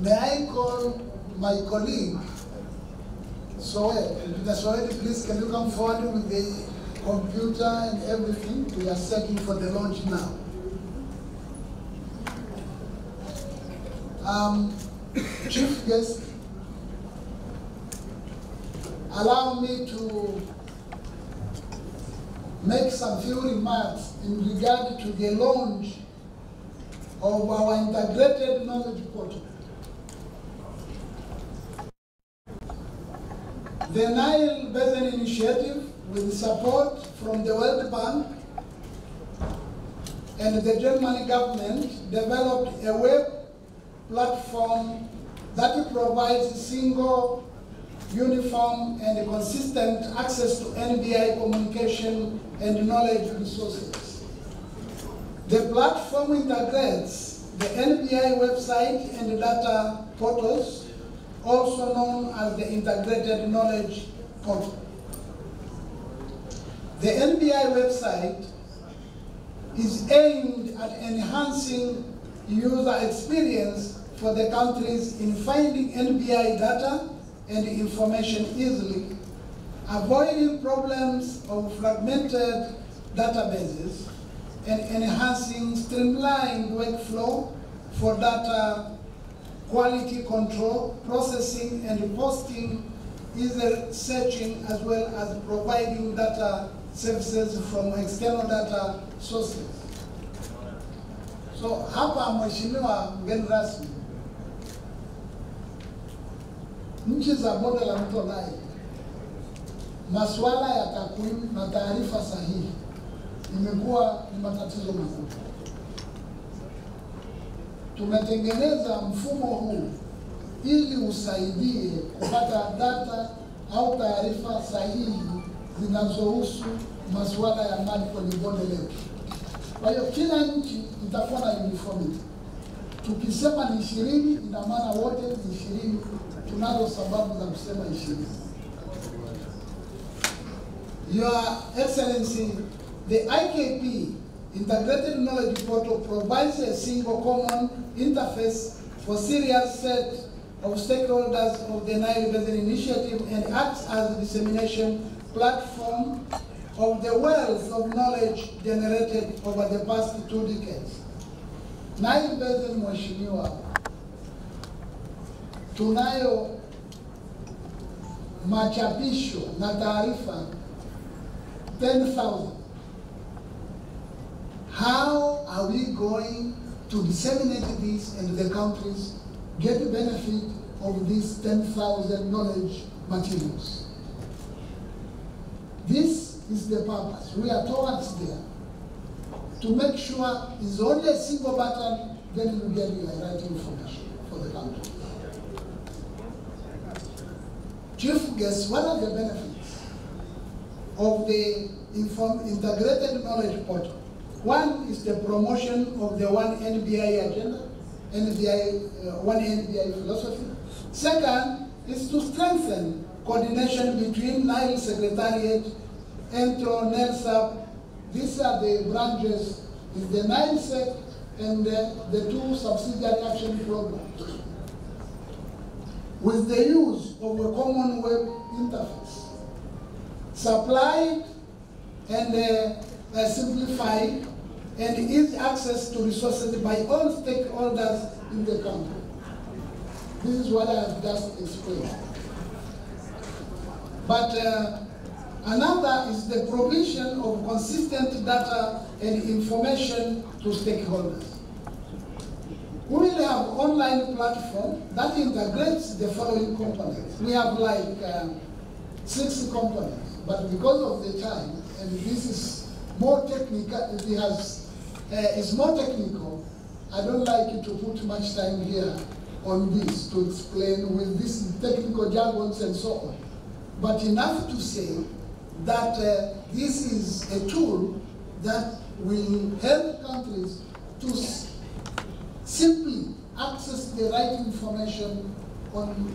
May I call my colleague, Peter Soed, please can you come forward with the computer and everything? We are setting for the launch now. Chief guest, allow me to make some few remarks in regard to the launch of our integrated knowledge portal. The Nile Basin Initiative, with support from the World Bank and the German government, developed a web platform that provides single, uniform, and consistent access to NBI communication and knowledge resources. The platform integrates the NBI website and data portals, also known as the Integrated Knowledge Portal. The NBI website is aimed at enhancing user experience for the countries in finding NBI data and information easily, avoiding problems of fragmented databases, and enhancing streamlined workflow for data quality control, processing and posting, easy searching, as well as providing data services from external data sources. So hapa Mheshimiwa mgeni rasmi, nchi za Bonde la Mto Nile, masuala ya takwimu na taarifa sahihi imekuwa ni matatizo makubwa. Tumetengeneza mfumo huu ili usaidie kupata data au taarifa sahihi zinazohusu masuala ya maji kwenye bonde letu. Kwa hiyo kila nchi itakuwa na uniformity. Tukisema ni 20, ina maana wote ni 20. Tunazo sababu za kusema 20. Your Excellency, the IKP, Integrated Knowledge Portal, provides a single common interface for serious set of stakeholders of the Nile Basin Initiative and acts as a dissemination platform of the wealth of knowledge generated over the past 2 decades. Nile Basin, Mheshimiwa, tunayo machapisho na taarifa 10,000. How are we going to disseminate this and the countries get the benefit of these 10,000 knowledge materials? This is the purpose. We are towards there. To make sure it's only a single button, then you get the right information for the country. Chief guest, what are the benefits of the Integrated Knowledge Portal? One is the promotion of the One NBI agenda, One NBI philosophy. Second is to strengthen coordination between Nile Secretariat, Mto Nile. These are the branches, is the NileSec and the 2 subsidiary action programs. with the use of a common web interface, supplied and simplified and easy access to resources by all stakeholders in the country. This is what I have just explained. But another is the provision of consistent data and information to stakeholders. We will have online platform that integrates the following components. We have like 60 components, but because of the time, and this is more technical, it's more technical, I don't like to put much time here on this to explain with these technical jargons and so on. But enough to say that this is a tool that will help countries to simply access the right information on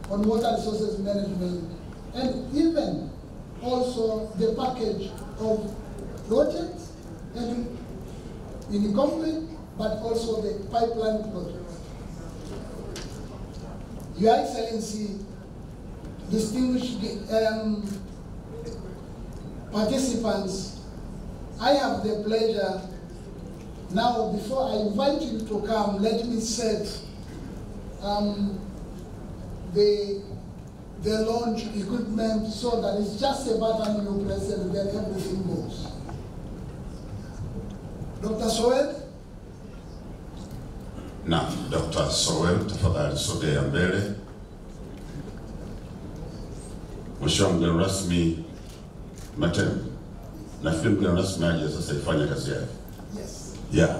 water resources management, and even also the package of projects and incomplete, but also the pipeline projects. Your Excellency, distinguished participants, I have the pleasure now, before I invite you to come, let me set the launch equipment so that it's just a button you press and then everything goes. Dr. Soel? Na Dr. Soel, tafadhali sogea mbele. Mheshimiwa mgeni rasmi Matemu, nafikiri mgeni rasmi aje sasa ifanye kazi yake. Yes. Yeah.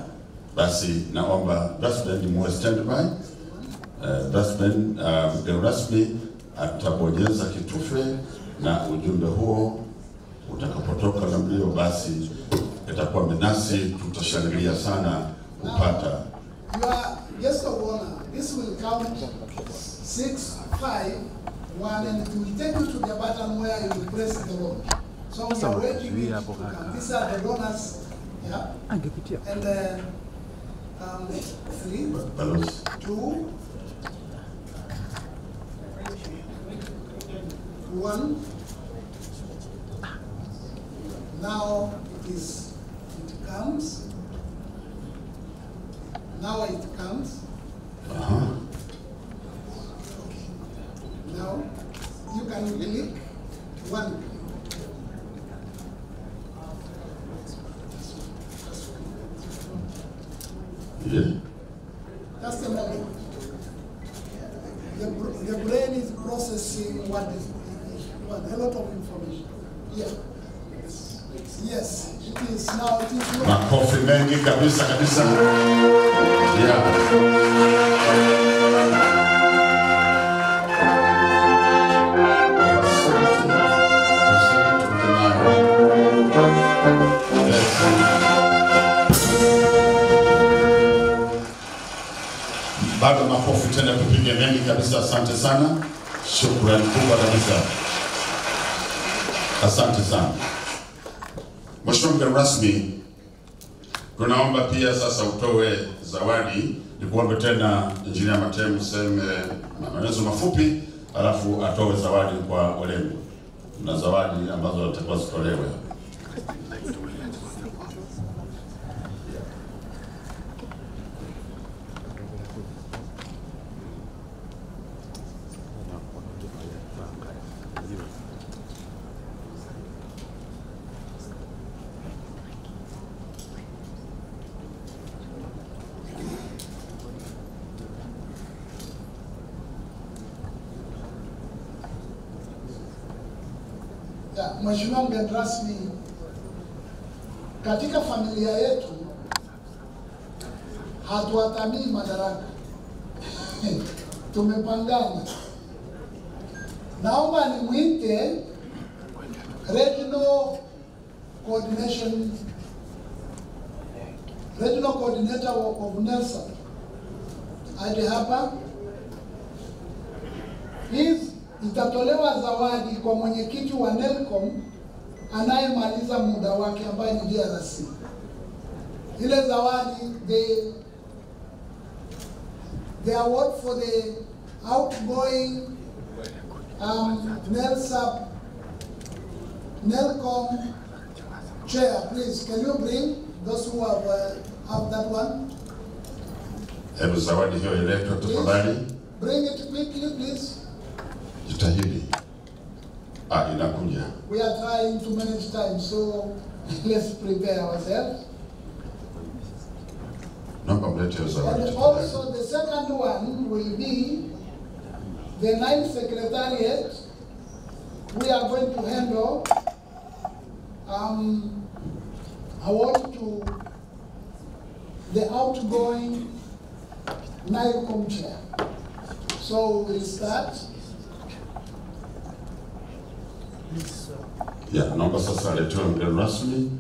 Basi naomba Basin muwe standby. Basin mgeni rasmi atabonyeza kitufe na ujumbe huo utakapotoka na mbio, basi itakuwa menasi, tutashangilia sana kupata. Your guest of honor, this will count 6, 5, 1, and it will take you to the button where you will press the launch. So we are waiting to come. These are the donors. Yeah. And 3, 2, 1. Now it comes. Now it comes. Now you can click one. Yeah. Just a moment. The brain is processing a lot of information. Yeah. Yes, it is now. It is not. Makofi mengi kabisa kabisa. Yeah. Bado makofi tena tupige mengi kabisa, asante sana. Shukrani kubwa kabisa. Asante sana. Mheshimiwa mgeni rasmi, tunaomba pia sasa utoe zawadi. Nikuombe tena Injinia Matemu seme maelezo mafupi, alafu atoe zawadi kwa walembo. Na zawadi ambazo zitakuwa zitolewe. Mheshimiwa mgeni rasmi, katika familia yetu hatuatamii madaraka. Tumepangana. Naomba nimwite Regional Coordinator of Nelson aje hapa. Itatolewa zawadi kwa mwenyekiti wa Nelcom anayemaliza muda wake ambaye ni DRC. Ile zawadi, the award for the outgoing NELCOM chair. Please, can you bring those who have that one? Hebu zawadi hiyo iletwe tafadhali. Bring it quickly, please. Jitahidi. Inakuja. We are trying to manage time, so let's prepare ourselves. Naomba mlete hiyo zawadi. And also the second one will be the Nile Secretariat. We are going to handle award to the outgoing NILCOM chair. So we'll start. Yeah, naomba sasa aletewe mgeni rasmi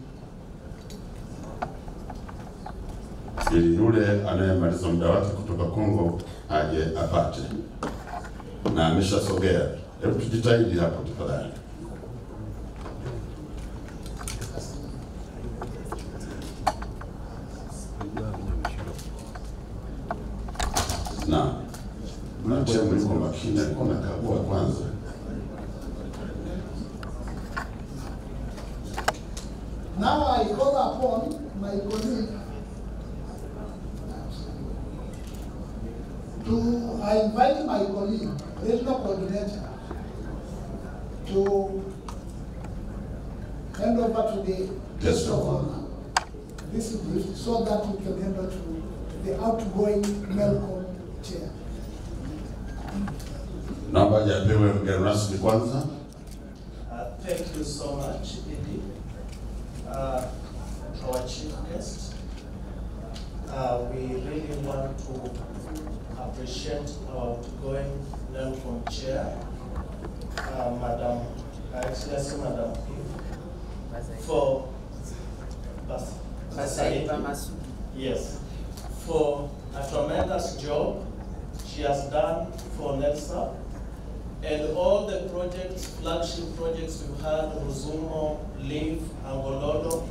ili yule anayemaliza muda wake kutoka Kongo aje apate. Na ameshasogea. Hebu tujitahidi hapo tafadhali. Na mnatia mliko makini, alikuwa nakagua kwanza. Now I call upon my colleague I invite my colleague, regional coordinator, to hand over to the guest of honor this gift so that we can hand over to the outgoing NELCOM chair. Naomba apewe mgeni rasmi kwanza. Thank you so much, Idi. Our chief guest. We really want to appreciate our outgoing NELCOM chair, Madam Excellency Madam for Basin. Yes, for a tremendous job she has done for NELSA and all the projects, flagship projects we've had, Ruzumo, Leaf, Angolodo.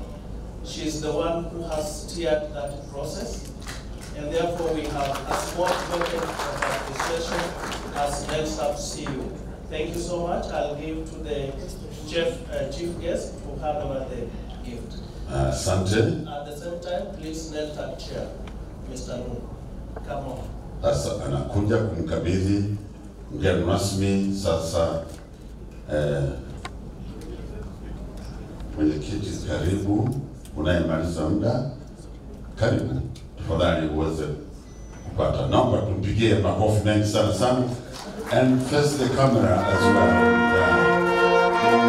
She's the one who has steered that process, and therefore we have a small token of appreciation as NELSA CEO. Thank you so much. I'll give to the chief guest to hand over the gift. Asante. At the same time, please NELSA chair, Mr. Nuno. Come on. Sasa anakuja kumkabidhi mgeni rasmi sasa. Mwenyekiti, karibu. Unayemaliza muda, karibu. Tafadhali uweze kupata. Naomba tumpigie makofi mengi sana sana. And face the camera as well. Yeah.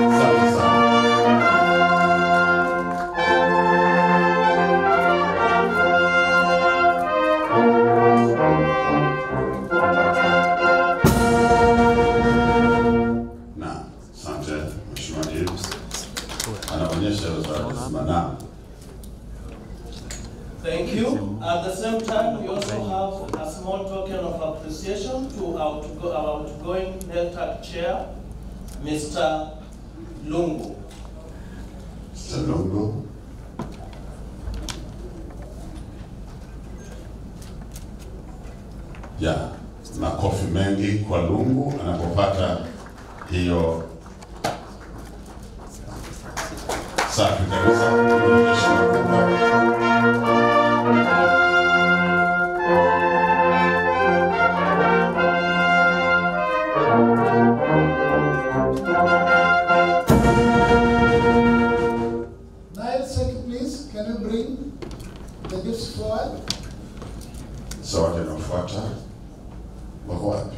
Asante sana. Thank you. At the same time, we also have a small token of appreciation to our outgoing NELTAC chair, Mr. Lungu. Mr. Lungu. Yeah, makofi mengi kwa Lungu anapopata hiyo safi kabisa. Nile Sec, please, can you bring the gifts forward? Zawadi inafuata. Wako wapi?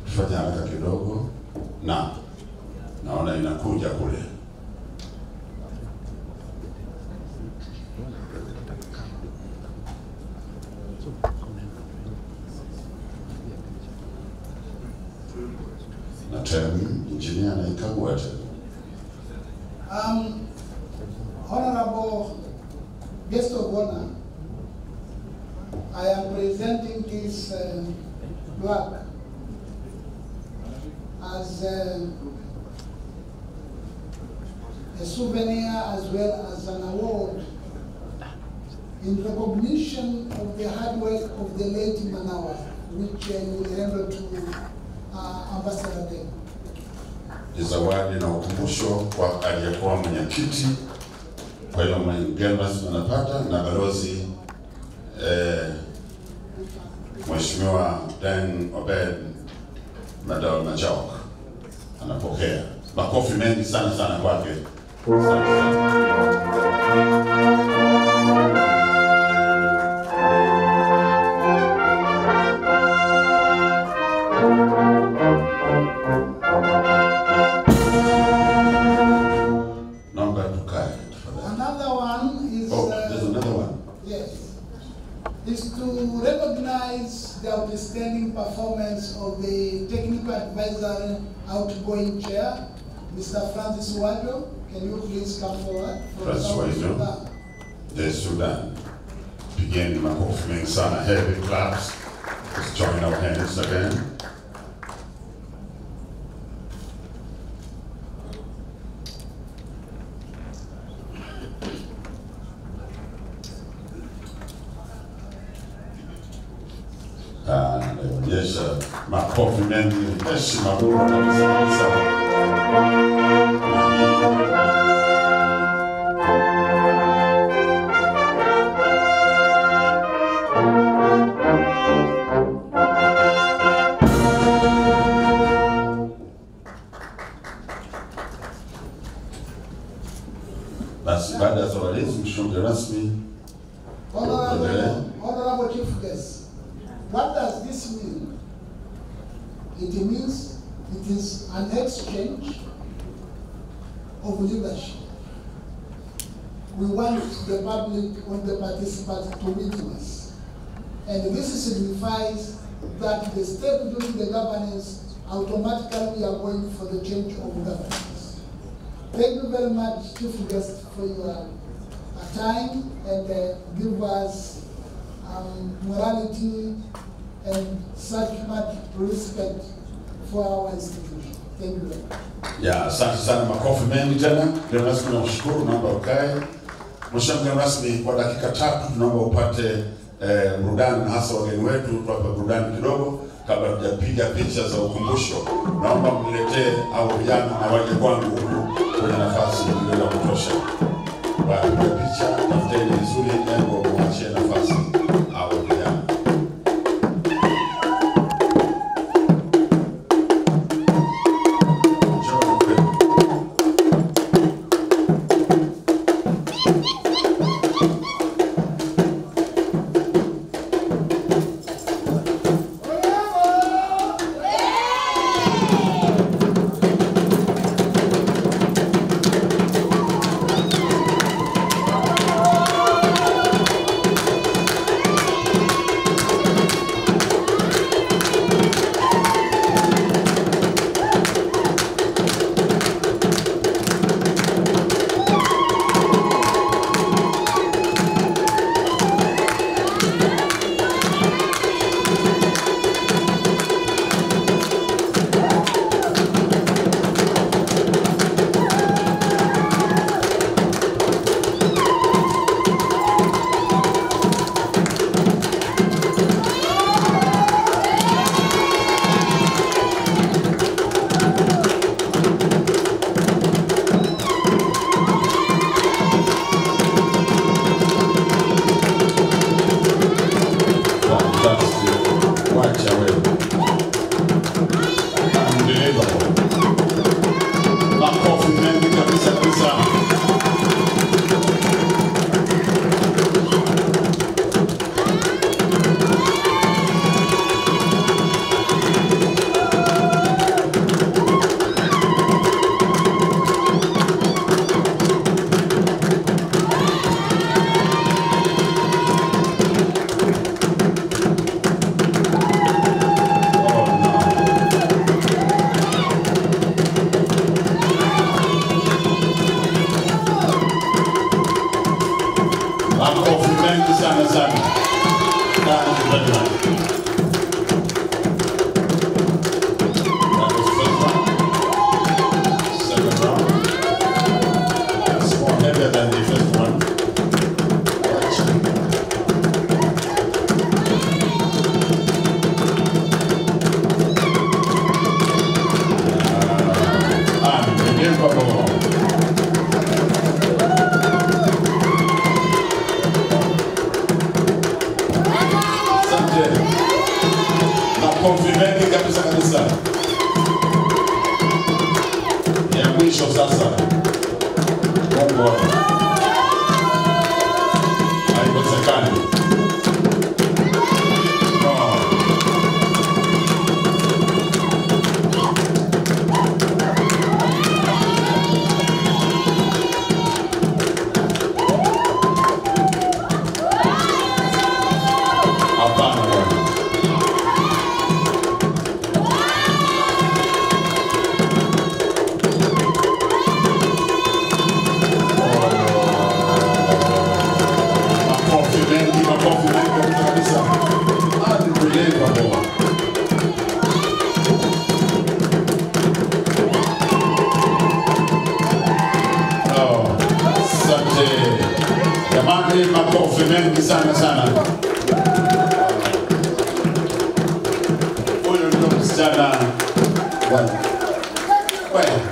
Tufanye haraka kidogo. Naona inakuja kule. Na term engineer anaikagua tena. Honorable guest of honor, I am presenting this plaque as a souvenir as well as an award in recognition of the hard work of the late Manawa, which will handle to Ambassador Day. Ni zawadi na ukumbusho kwa aliyekuwa mwenyekiti. Kwa hiyo mgeni rasmi anapata na balozi Mheshimiwa Dan Obed Madal Majok anapokea. Makofi mengi sana sana kwake. Another one is there's another one. Yes. Is to recognize the outstanding performance of the technical advisor outgoing chair, Mr. Francis Wado. Can you please come forward? Francis Wado, the Sudan. Begin makofi mengi sana, heavy claps. Let's join our hands again. Anaonyesha makofi mengi, heshima kubwa kabisa kabisa. Basi baada ya zawadi hizi mshauri rasmi. Honorable Chief Guest. What does this mean? It means it is an exchange of leadership. We want the public or the participants to witness. And this signifies that the step during the governance, automatically we are going for the change of governance. Thank you very much, Chief Guest, for your time and give us morality and such much respect for our institution. Thank you very much. Ya, asante sana, makofi mengi tena. Mgeni rasmi nakushukuru, naomba ukae. Mheshimiwa mgeni rasmi, kwa dakika 3 tunaomba upate burudani, na hasa wageni wetu tuwape burudani kidogo kabla tujapiga picha za ukumbusho. Naomba mniletee au vijana na waje kwangu huku kwenye nafasi ile ya kutosha. Baada ya picha, tafuteni vizuri nembo muachie nafasi au vijana. Makofi mengi kabisa kabisa. Ya mwisho sasa. Mungu haiwezekani. Makofi mengi sana sana. Huyo ndio msichana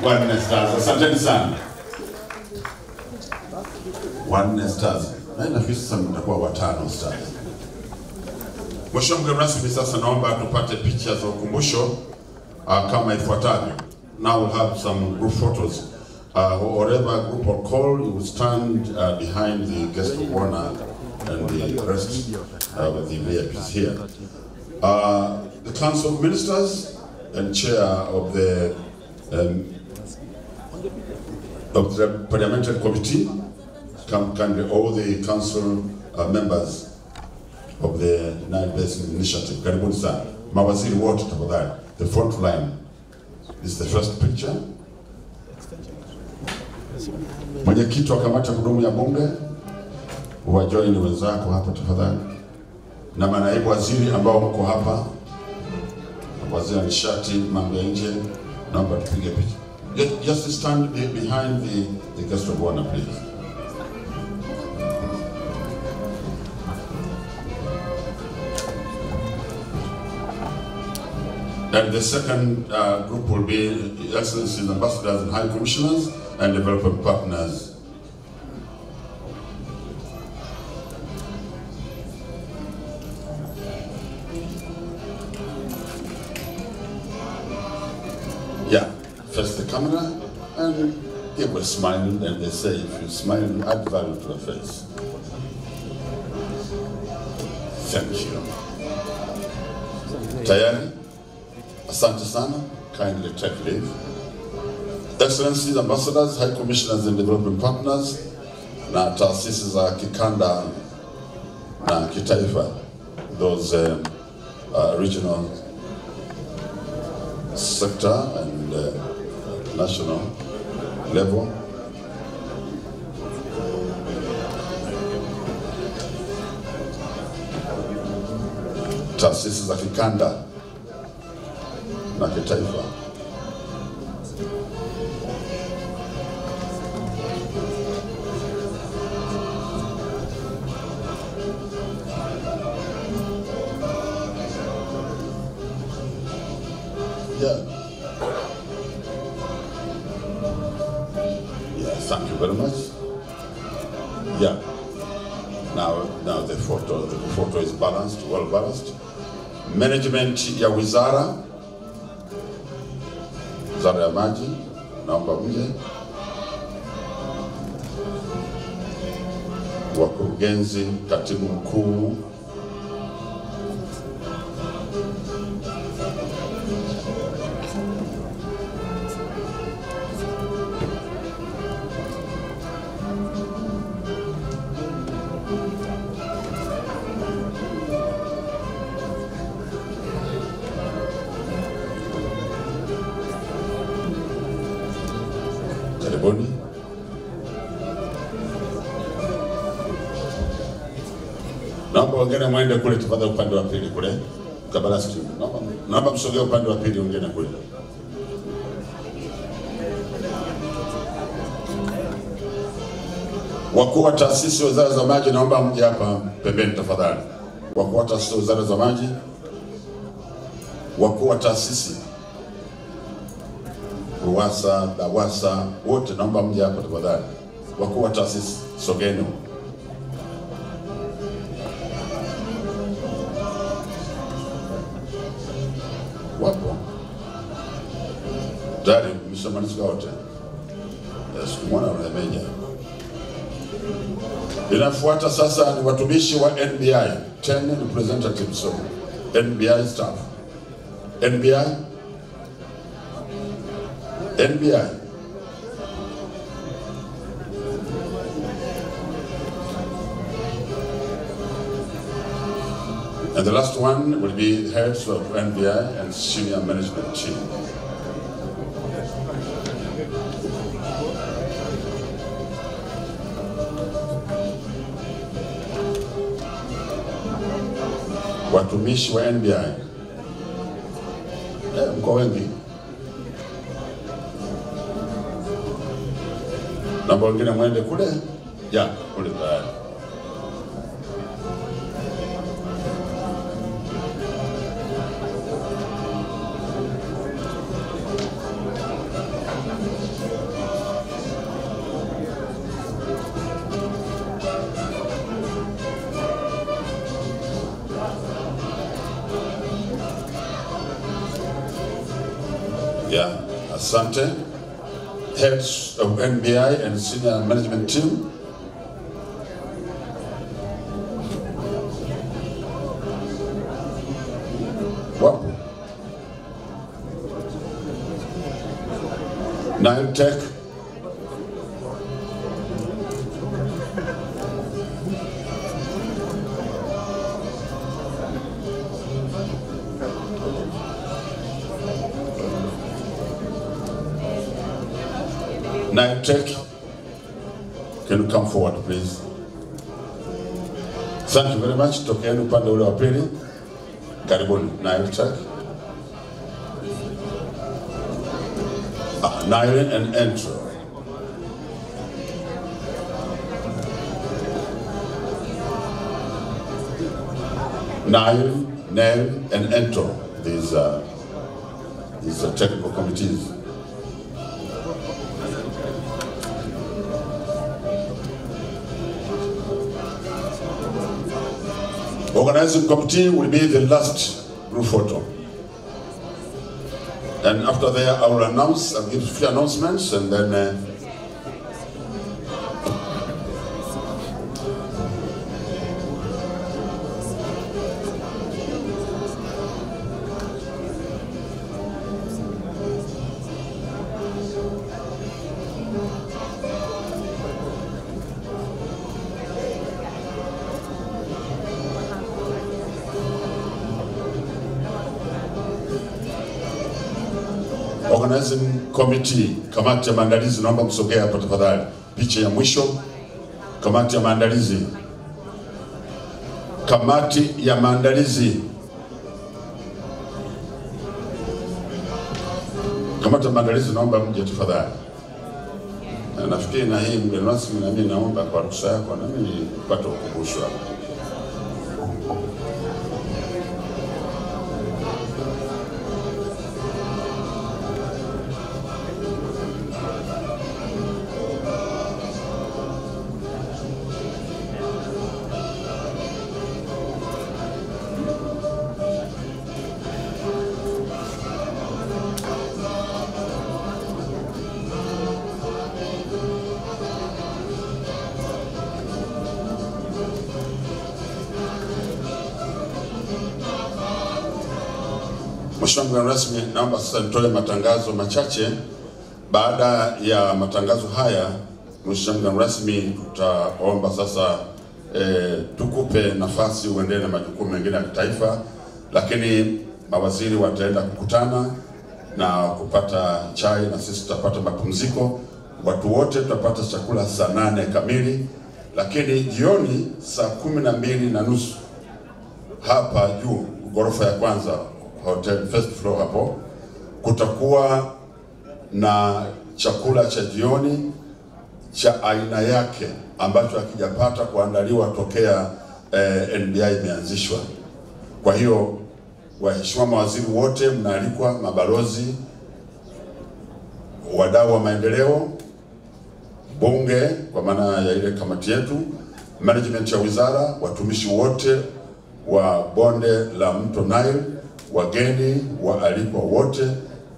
One Stars. Asanteni sana. One Stars. Na nafikiri sasa mtakuwa watano stars. Mheshimiwa mgeni rasmi, sasa naomba tupate picha za ukumbusho kama ifuatavyo. Now we'll have some group photos. Whatever group or call, you will stand behind the guest of honor and the rest of the VIPs here. The Council of Ministers and Chair of the Parliamentary Committee, kindly all the Council members of the Nile Basin Initiative. Karibuni sana. Mawaziri wote tafadhali. The front line. This is the first picture. Mwenyekiti wa kamati ya kudumu ya bunge, wajoin wenzako hapa tafadhali. Na manaibu waziri ambao mko hapa, waziri wa nishati, mambo ya nje, naomba tupige picha. Just stand behind the guest of honor, please. And the second group will be Excellencies, Ambassadors and High Commissioners and Development Partners. Yeah, face the camera and give a smile, and they say if you smile, you add value to the face. Thank you. Tayari? Asante sana, kindly take leave. Excellencies, Ambassadors, High Commissioners and Development Partners, na taasisi za kikanda na kitaifa, those regional sector and national level. Taasisi za kikanda na kitaifa. Yeah. Yeah, thank you very much. Yeah. Now the photo is balanced, well balanced. Management ya wizara ya Maji, naomba mje. Wakurugenzi, katibu mkuu, karibuni. Naomba wengine mwende kule tafadhali, upande wa pili kule kabla sisi. Naomba msogee upande wa pili, wengine kule. Wakuu wa taasisi wa wizara za maji, naomba mje hapa pembeni tafadhali. Wakuu wa taasisi wa wizara za maji, wakuu wa taasisi RUWASA, DAWASA, wote naomba mje hapa tafadhali. Wakuu wa taasisi, sogeni. Tayari mshamalizika wote. Yes, kumwona unameja. Inafuata sasa ni watumishi wa NBI, 10 representatives of NBI staff. NBI. And the last one will be the heads of NBI and senior management team. Watumishi wa NBI. Mko wengi. Namba wengine mwende kule? Ya, kule tayari. Yeah, asante. Heads of NBI and senior management team. Wapo. Nile Tech. Nile Tech, can you come forward please? Thank you very much. Tokeeni upande ule wa pili. Karibuni. Nile Tech. Nile and Entro. Nile and Entro. These are technical committees. Organizing committee will be the last group photo. And after that, I will announce, I'll give a few announcements, and then Organizing committee, kamati ya maandalizi, naomba msogea hapa tafadhali. Picha ya mwisho, kamati ya maandalizi. Kamati ya maandalizi. Kamati ya maandalizi, naomba mje tafadhali. Nafikiri na hii mgeni rasmi, na mimi naomba kwa ruhusa yako na mimi nipate ukumbusho hapa. Mheshimiwa mgeni rasmi, naomba sasa nitoe matangazo machache. Baada ya matangazo haya, Mheshimiwa mgeni rasmi, tutaomba sasa tukupe nafasi uendelee na majukumu mengine ya kitaifa, lakini mawaziri wataenda kukutana na kupata chai na sisi tutapata mapumziko. Watu wote tutapata chakula saa 8 kamili, lakini jioni saa 12:30 hapa juu ghorofa ya kwanza hotel first floor hapo kutakuwa na chakula cha jioni cha aina yake ambacho hakijapata kuandaliwa tokea NBI imeanzishwa. Kwa hiyo waheshimiwa mawaziri wote mnaalikwa, mabalozi, wadau wa maendeleo, bunge kwa maana ya ile kamati yetu, management ya wizara, watumishi wote wa Bonde la Mto Nile, wageni waalikwa wote,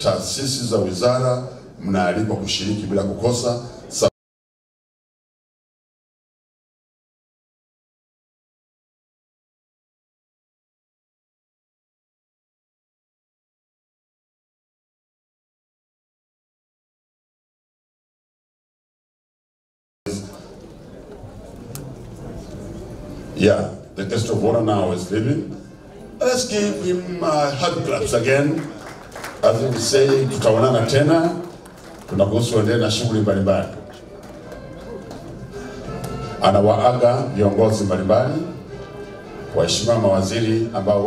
taasisi za wizara mnaalikwa kushiriki bila kukosa. Yeah, the guest of honor now is leaving. Let's give him hand claps again. As we say, tutaonana tena, tunakuhusu endelea na shughuli mbalimbali. Anawaaga viongozi mbalimbali, waheshimiwa mawaziri ambao